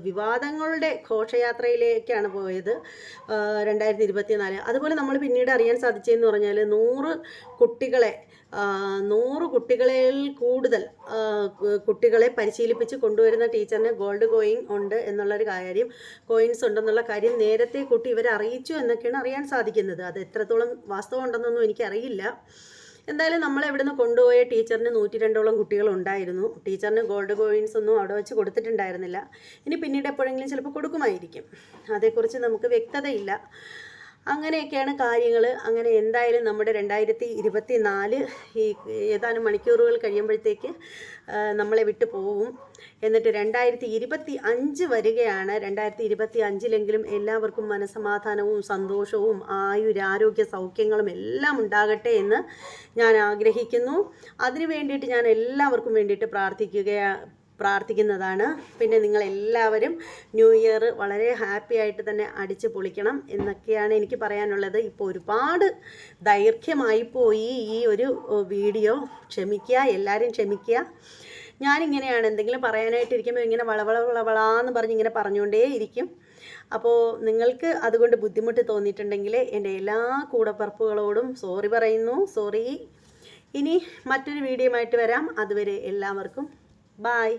S1: വിവാദങ്ങളുടെ ഘോഷയാത്രയിലേക്കാണ് പോയത് 2024. അതുപോലെ നമ്മൾ പിന്നീട് അറിയാൻ സാധിച്ചതെന്ന് പറഞ്ഞാൽ 100 കുട്ടികളിൽ കൂടുതൽ കുട്ടികളെ പരിശീലിപ്പിച്ച് കൊണ്ടുവരുന്ന ടീച്ചറിന് ഗോൾഡ് കോയിൻസ് ഉണ്ടെന്നുള്ള കാര്യം നേരത്തെ കൂട്ടി ഇവരെ അറിയിച്ചു എന്നൊക്കെയാണ് അറിയാൻ സാധിക്കുന്നത്. അത് എത്രത്തോളം വാസ്തവം ഉണ്ടെന്നൊന്നും എനിക്കറിയില്ല. എന്തായാലും നമ്മളെ ഇവിടുന്ന് കൊണ്ടുപോയ ടീച്ചറിന് 102ഓളം കുട്ടികളുണ്ടായിരുന്നു. ടീച്ചറിന് ഗോൾഡ് കോയിൻസ് ഒന്നും അവിടെ വെച്ച് കൊടുത്തിട്ടുണ്ടായിരുന്നില്ല. ഇനി പിന്നീട് എപ്പോഴെങ്കിലും ചിലപ്പോൾ കൊടുക്കുമായിരിക്കും. അതേക്കുറിച്ച് നമുക്ക് വ്യക്തതയില്ല. അങ്ങനെയൊക്കെയാണ് കാര്യങ്ങൾ. അങ്ങനെ എന്തായാലും നമ്മുടെ 2024 ഈ ഏതാനും മണിക്കൂറുകൾ കഴിയുമ്പോഴത്തേക്ക് നമ്മളെ വിട്ടു പോവും. എന്നിട്ട് 2025 വരികയാണ്. 2025-ലെങ്കിലും എല്ലാവർക്കും മനസ്സമാധാനവും സന്തോഷവും ആരോഗ്യ സൗഖ്യങ്ങളും എല്ലാം ഉണ്ടാകട്ടെ എന്ന് ഞാൻ ആഗ്രഹിക്കുന്നു. അതിനു വേണ്ടിയിട്ട് ഞാൻ എല്ലാവർക്കും വേണ്ടിയിട്ട് പ്രാർത്ഥിക്കുന്നതാണ്. പിന്നെ നിങ്ങളെല്ലാവരും ന്യൂ ഇയർ വളരെ ഹാപ്പി ആയിട്ട് തന്നെ അടിച്ച് പൊളിക്കണം എന്നൊക്കെയാണ് എനിക്ക് പറയാനുള്ളത്. ഇപ്പോൾ ഒരുപാട് ദൈർഘ്യമായിപ്പോയി ഈ ഒരു വീഡിയോ. എല്ലാവരും ക്ഷമിക്കുക. ഞാനിങ്ങനെയാണ് എന്തെങ്കിലും പറയാനായിട്ടിരിക്കുമ്പോൾ ഇങ്ങനെ വളവളാന്ന് പറഞ്ഞ് ഇങ്ങനെ പറഞ്ഞുകൊണ്ടേ ഇരിക്കും. അപ്പോൾ നിങ്ങൾക്ക് അതുകൊണ്ട് ബുദ്ധിമുട്ട് തോന്നിയിട്ടുണ്ടെങ്കിൽ എൻ്റെ എല്ലാ കൂടപ്പിറപ്പുകളോടും സോറി. ഇനി മറ്റൊരു വീഡിയോയുമായിട്ട് വരാം. അതുവരെ എല്ലാവർക്കും ബായ്.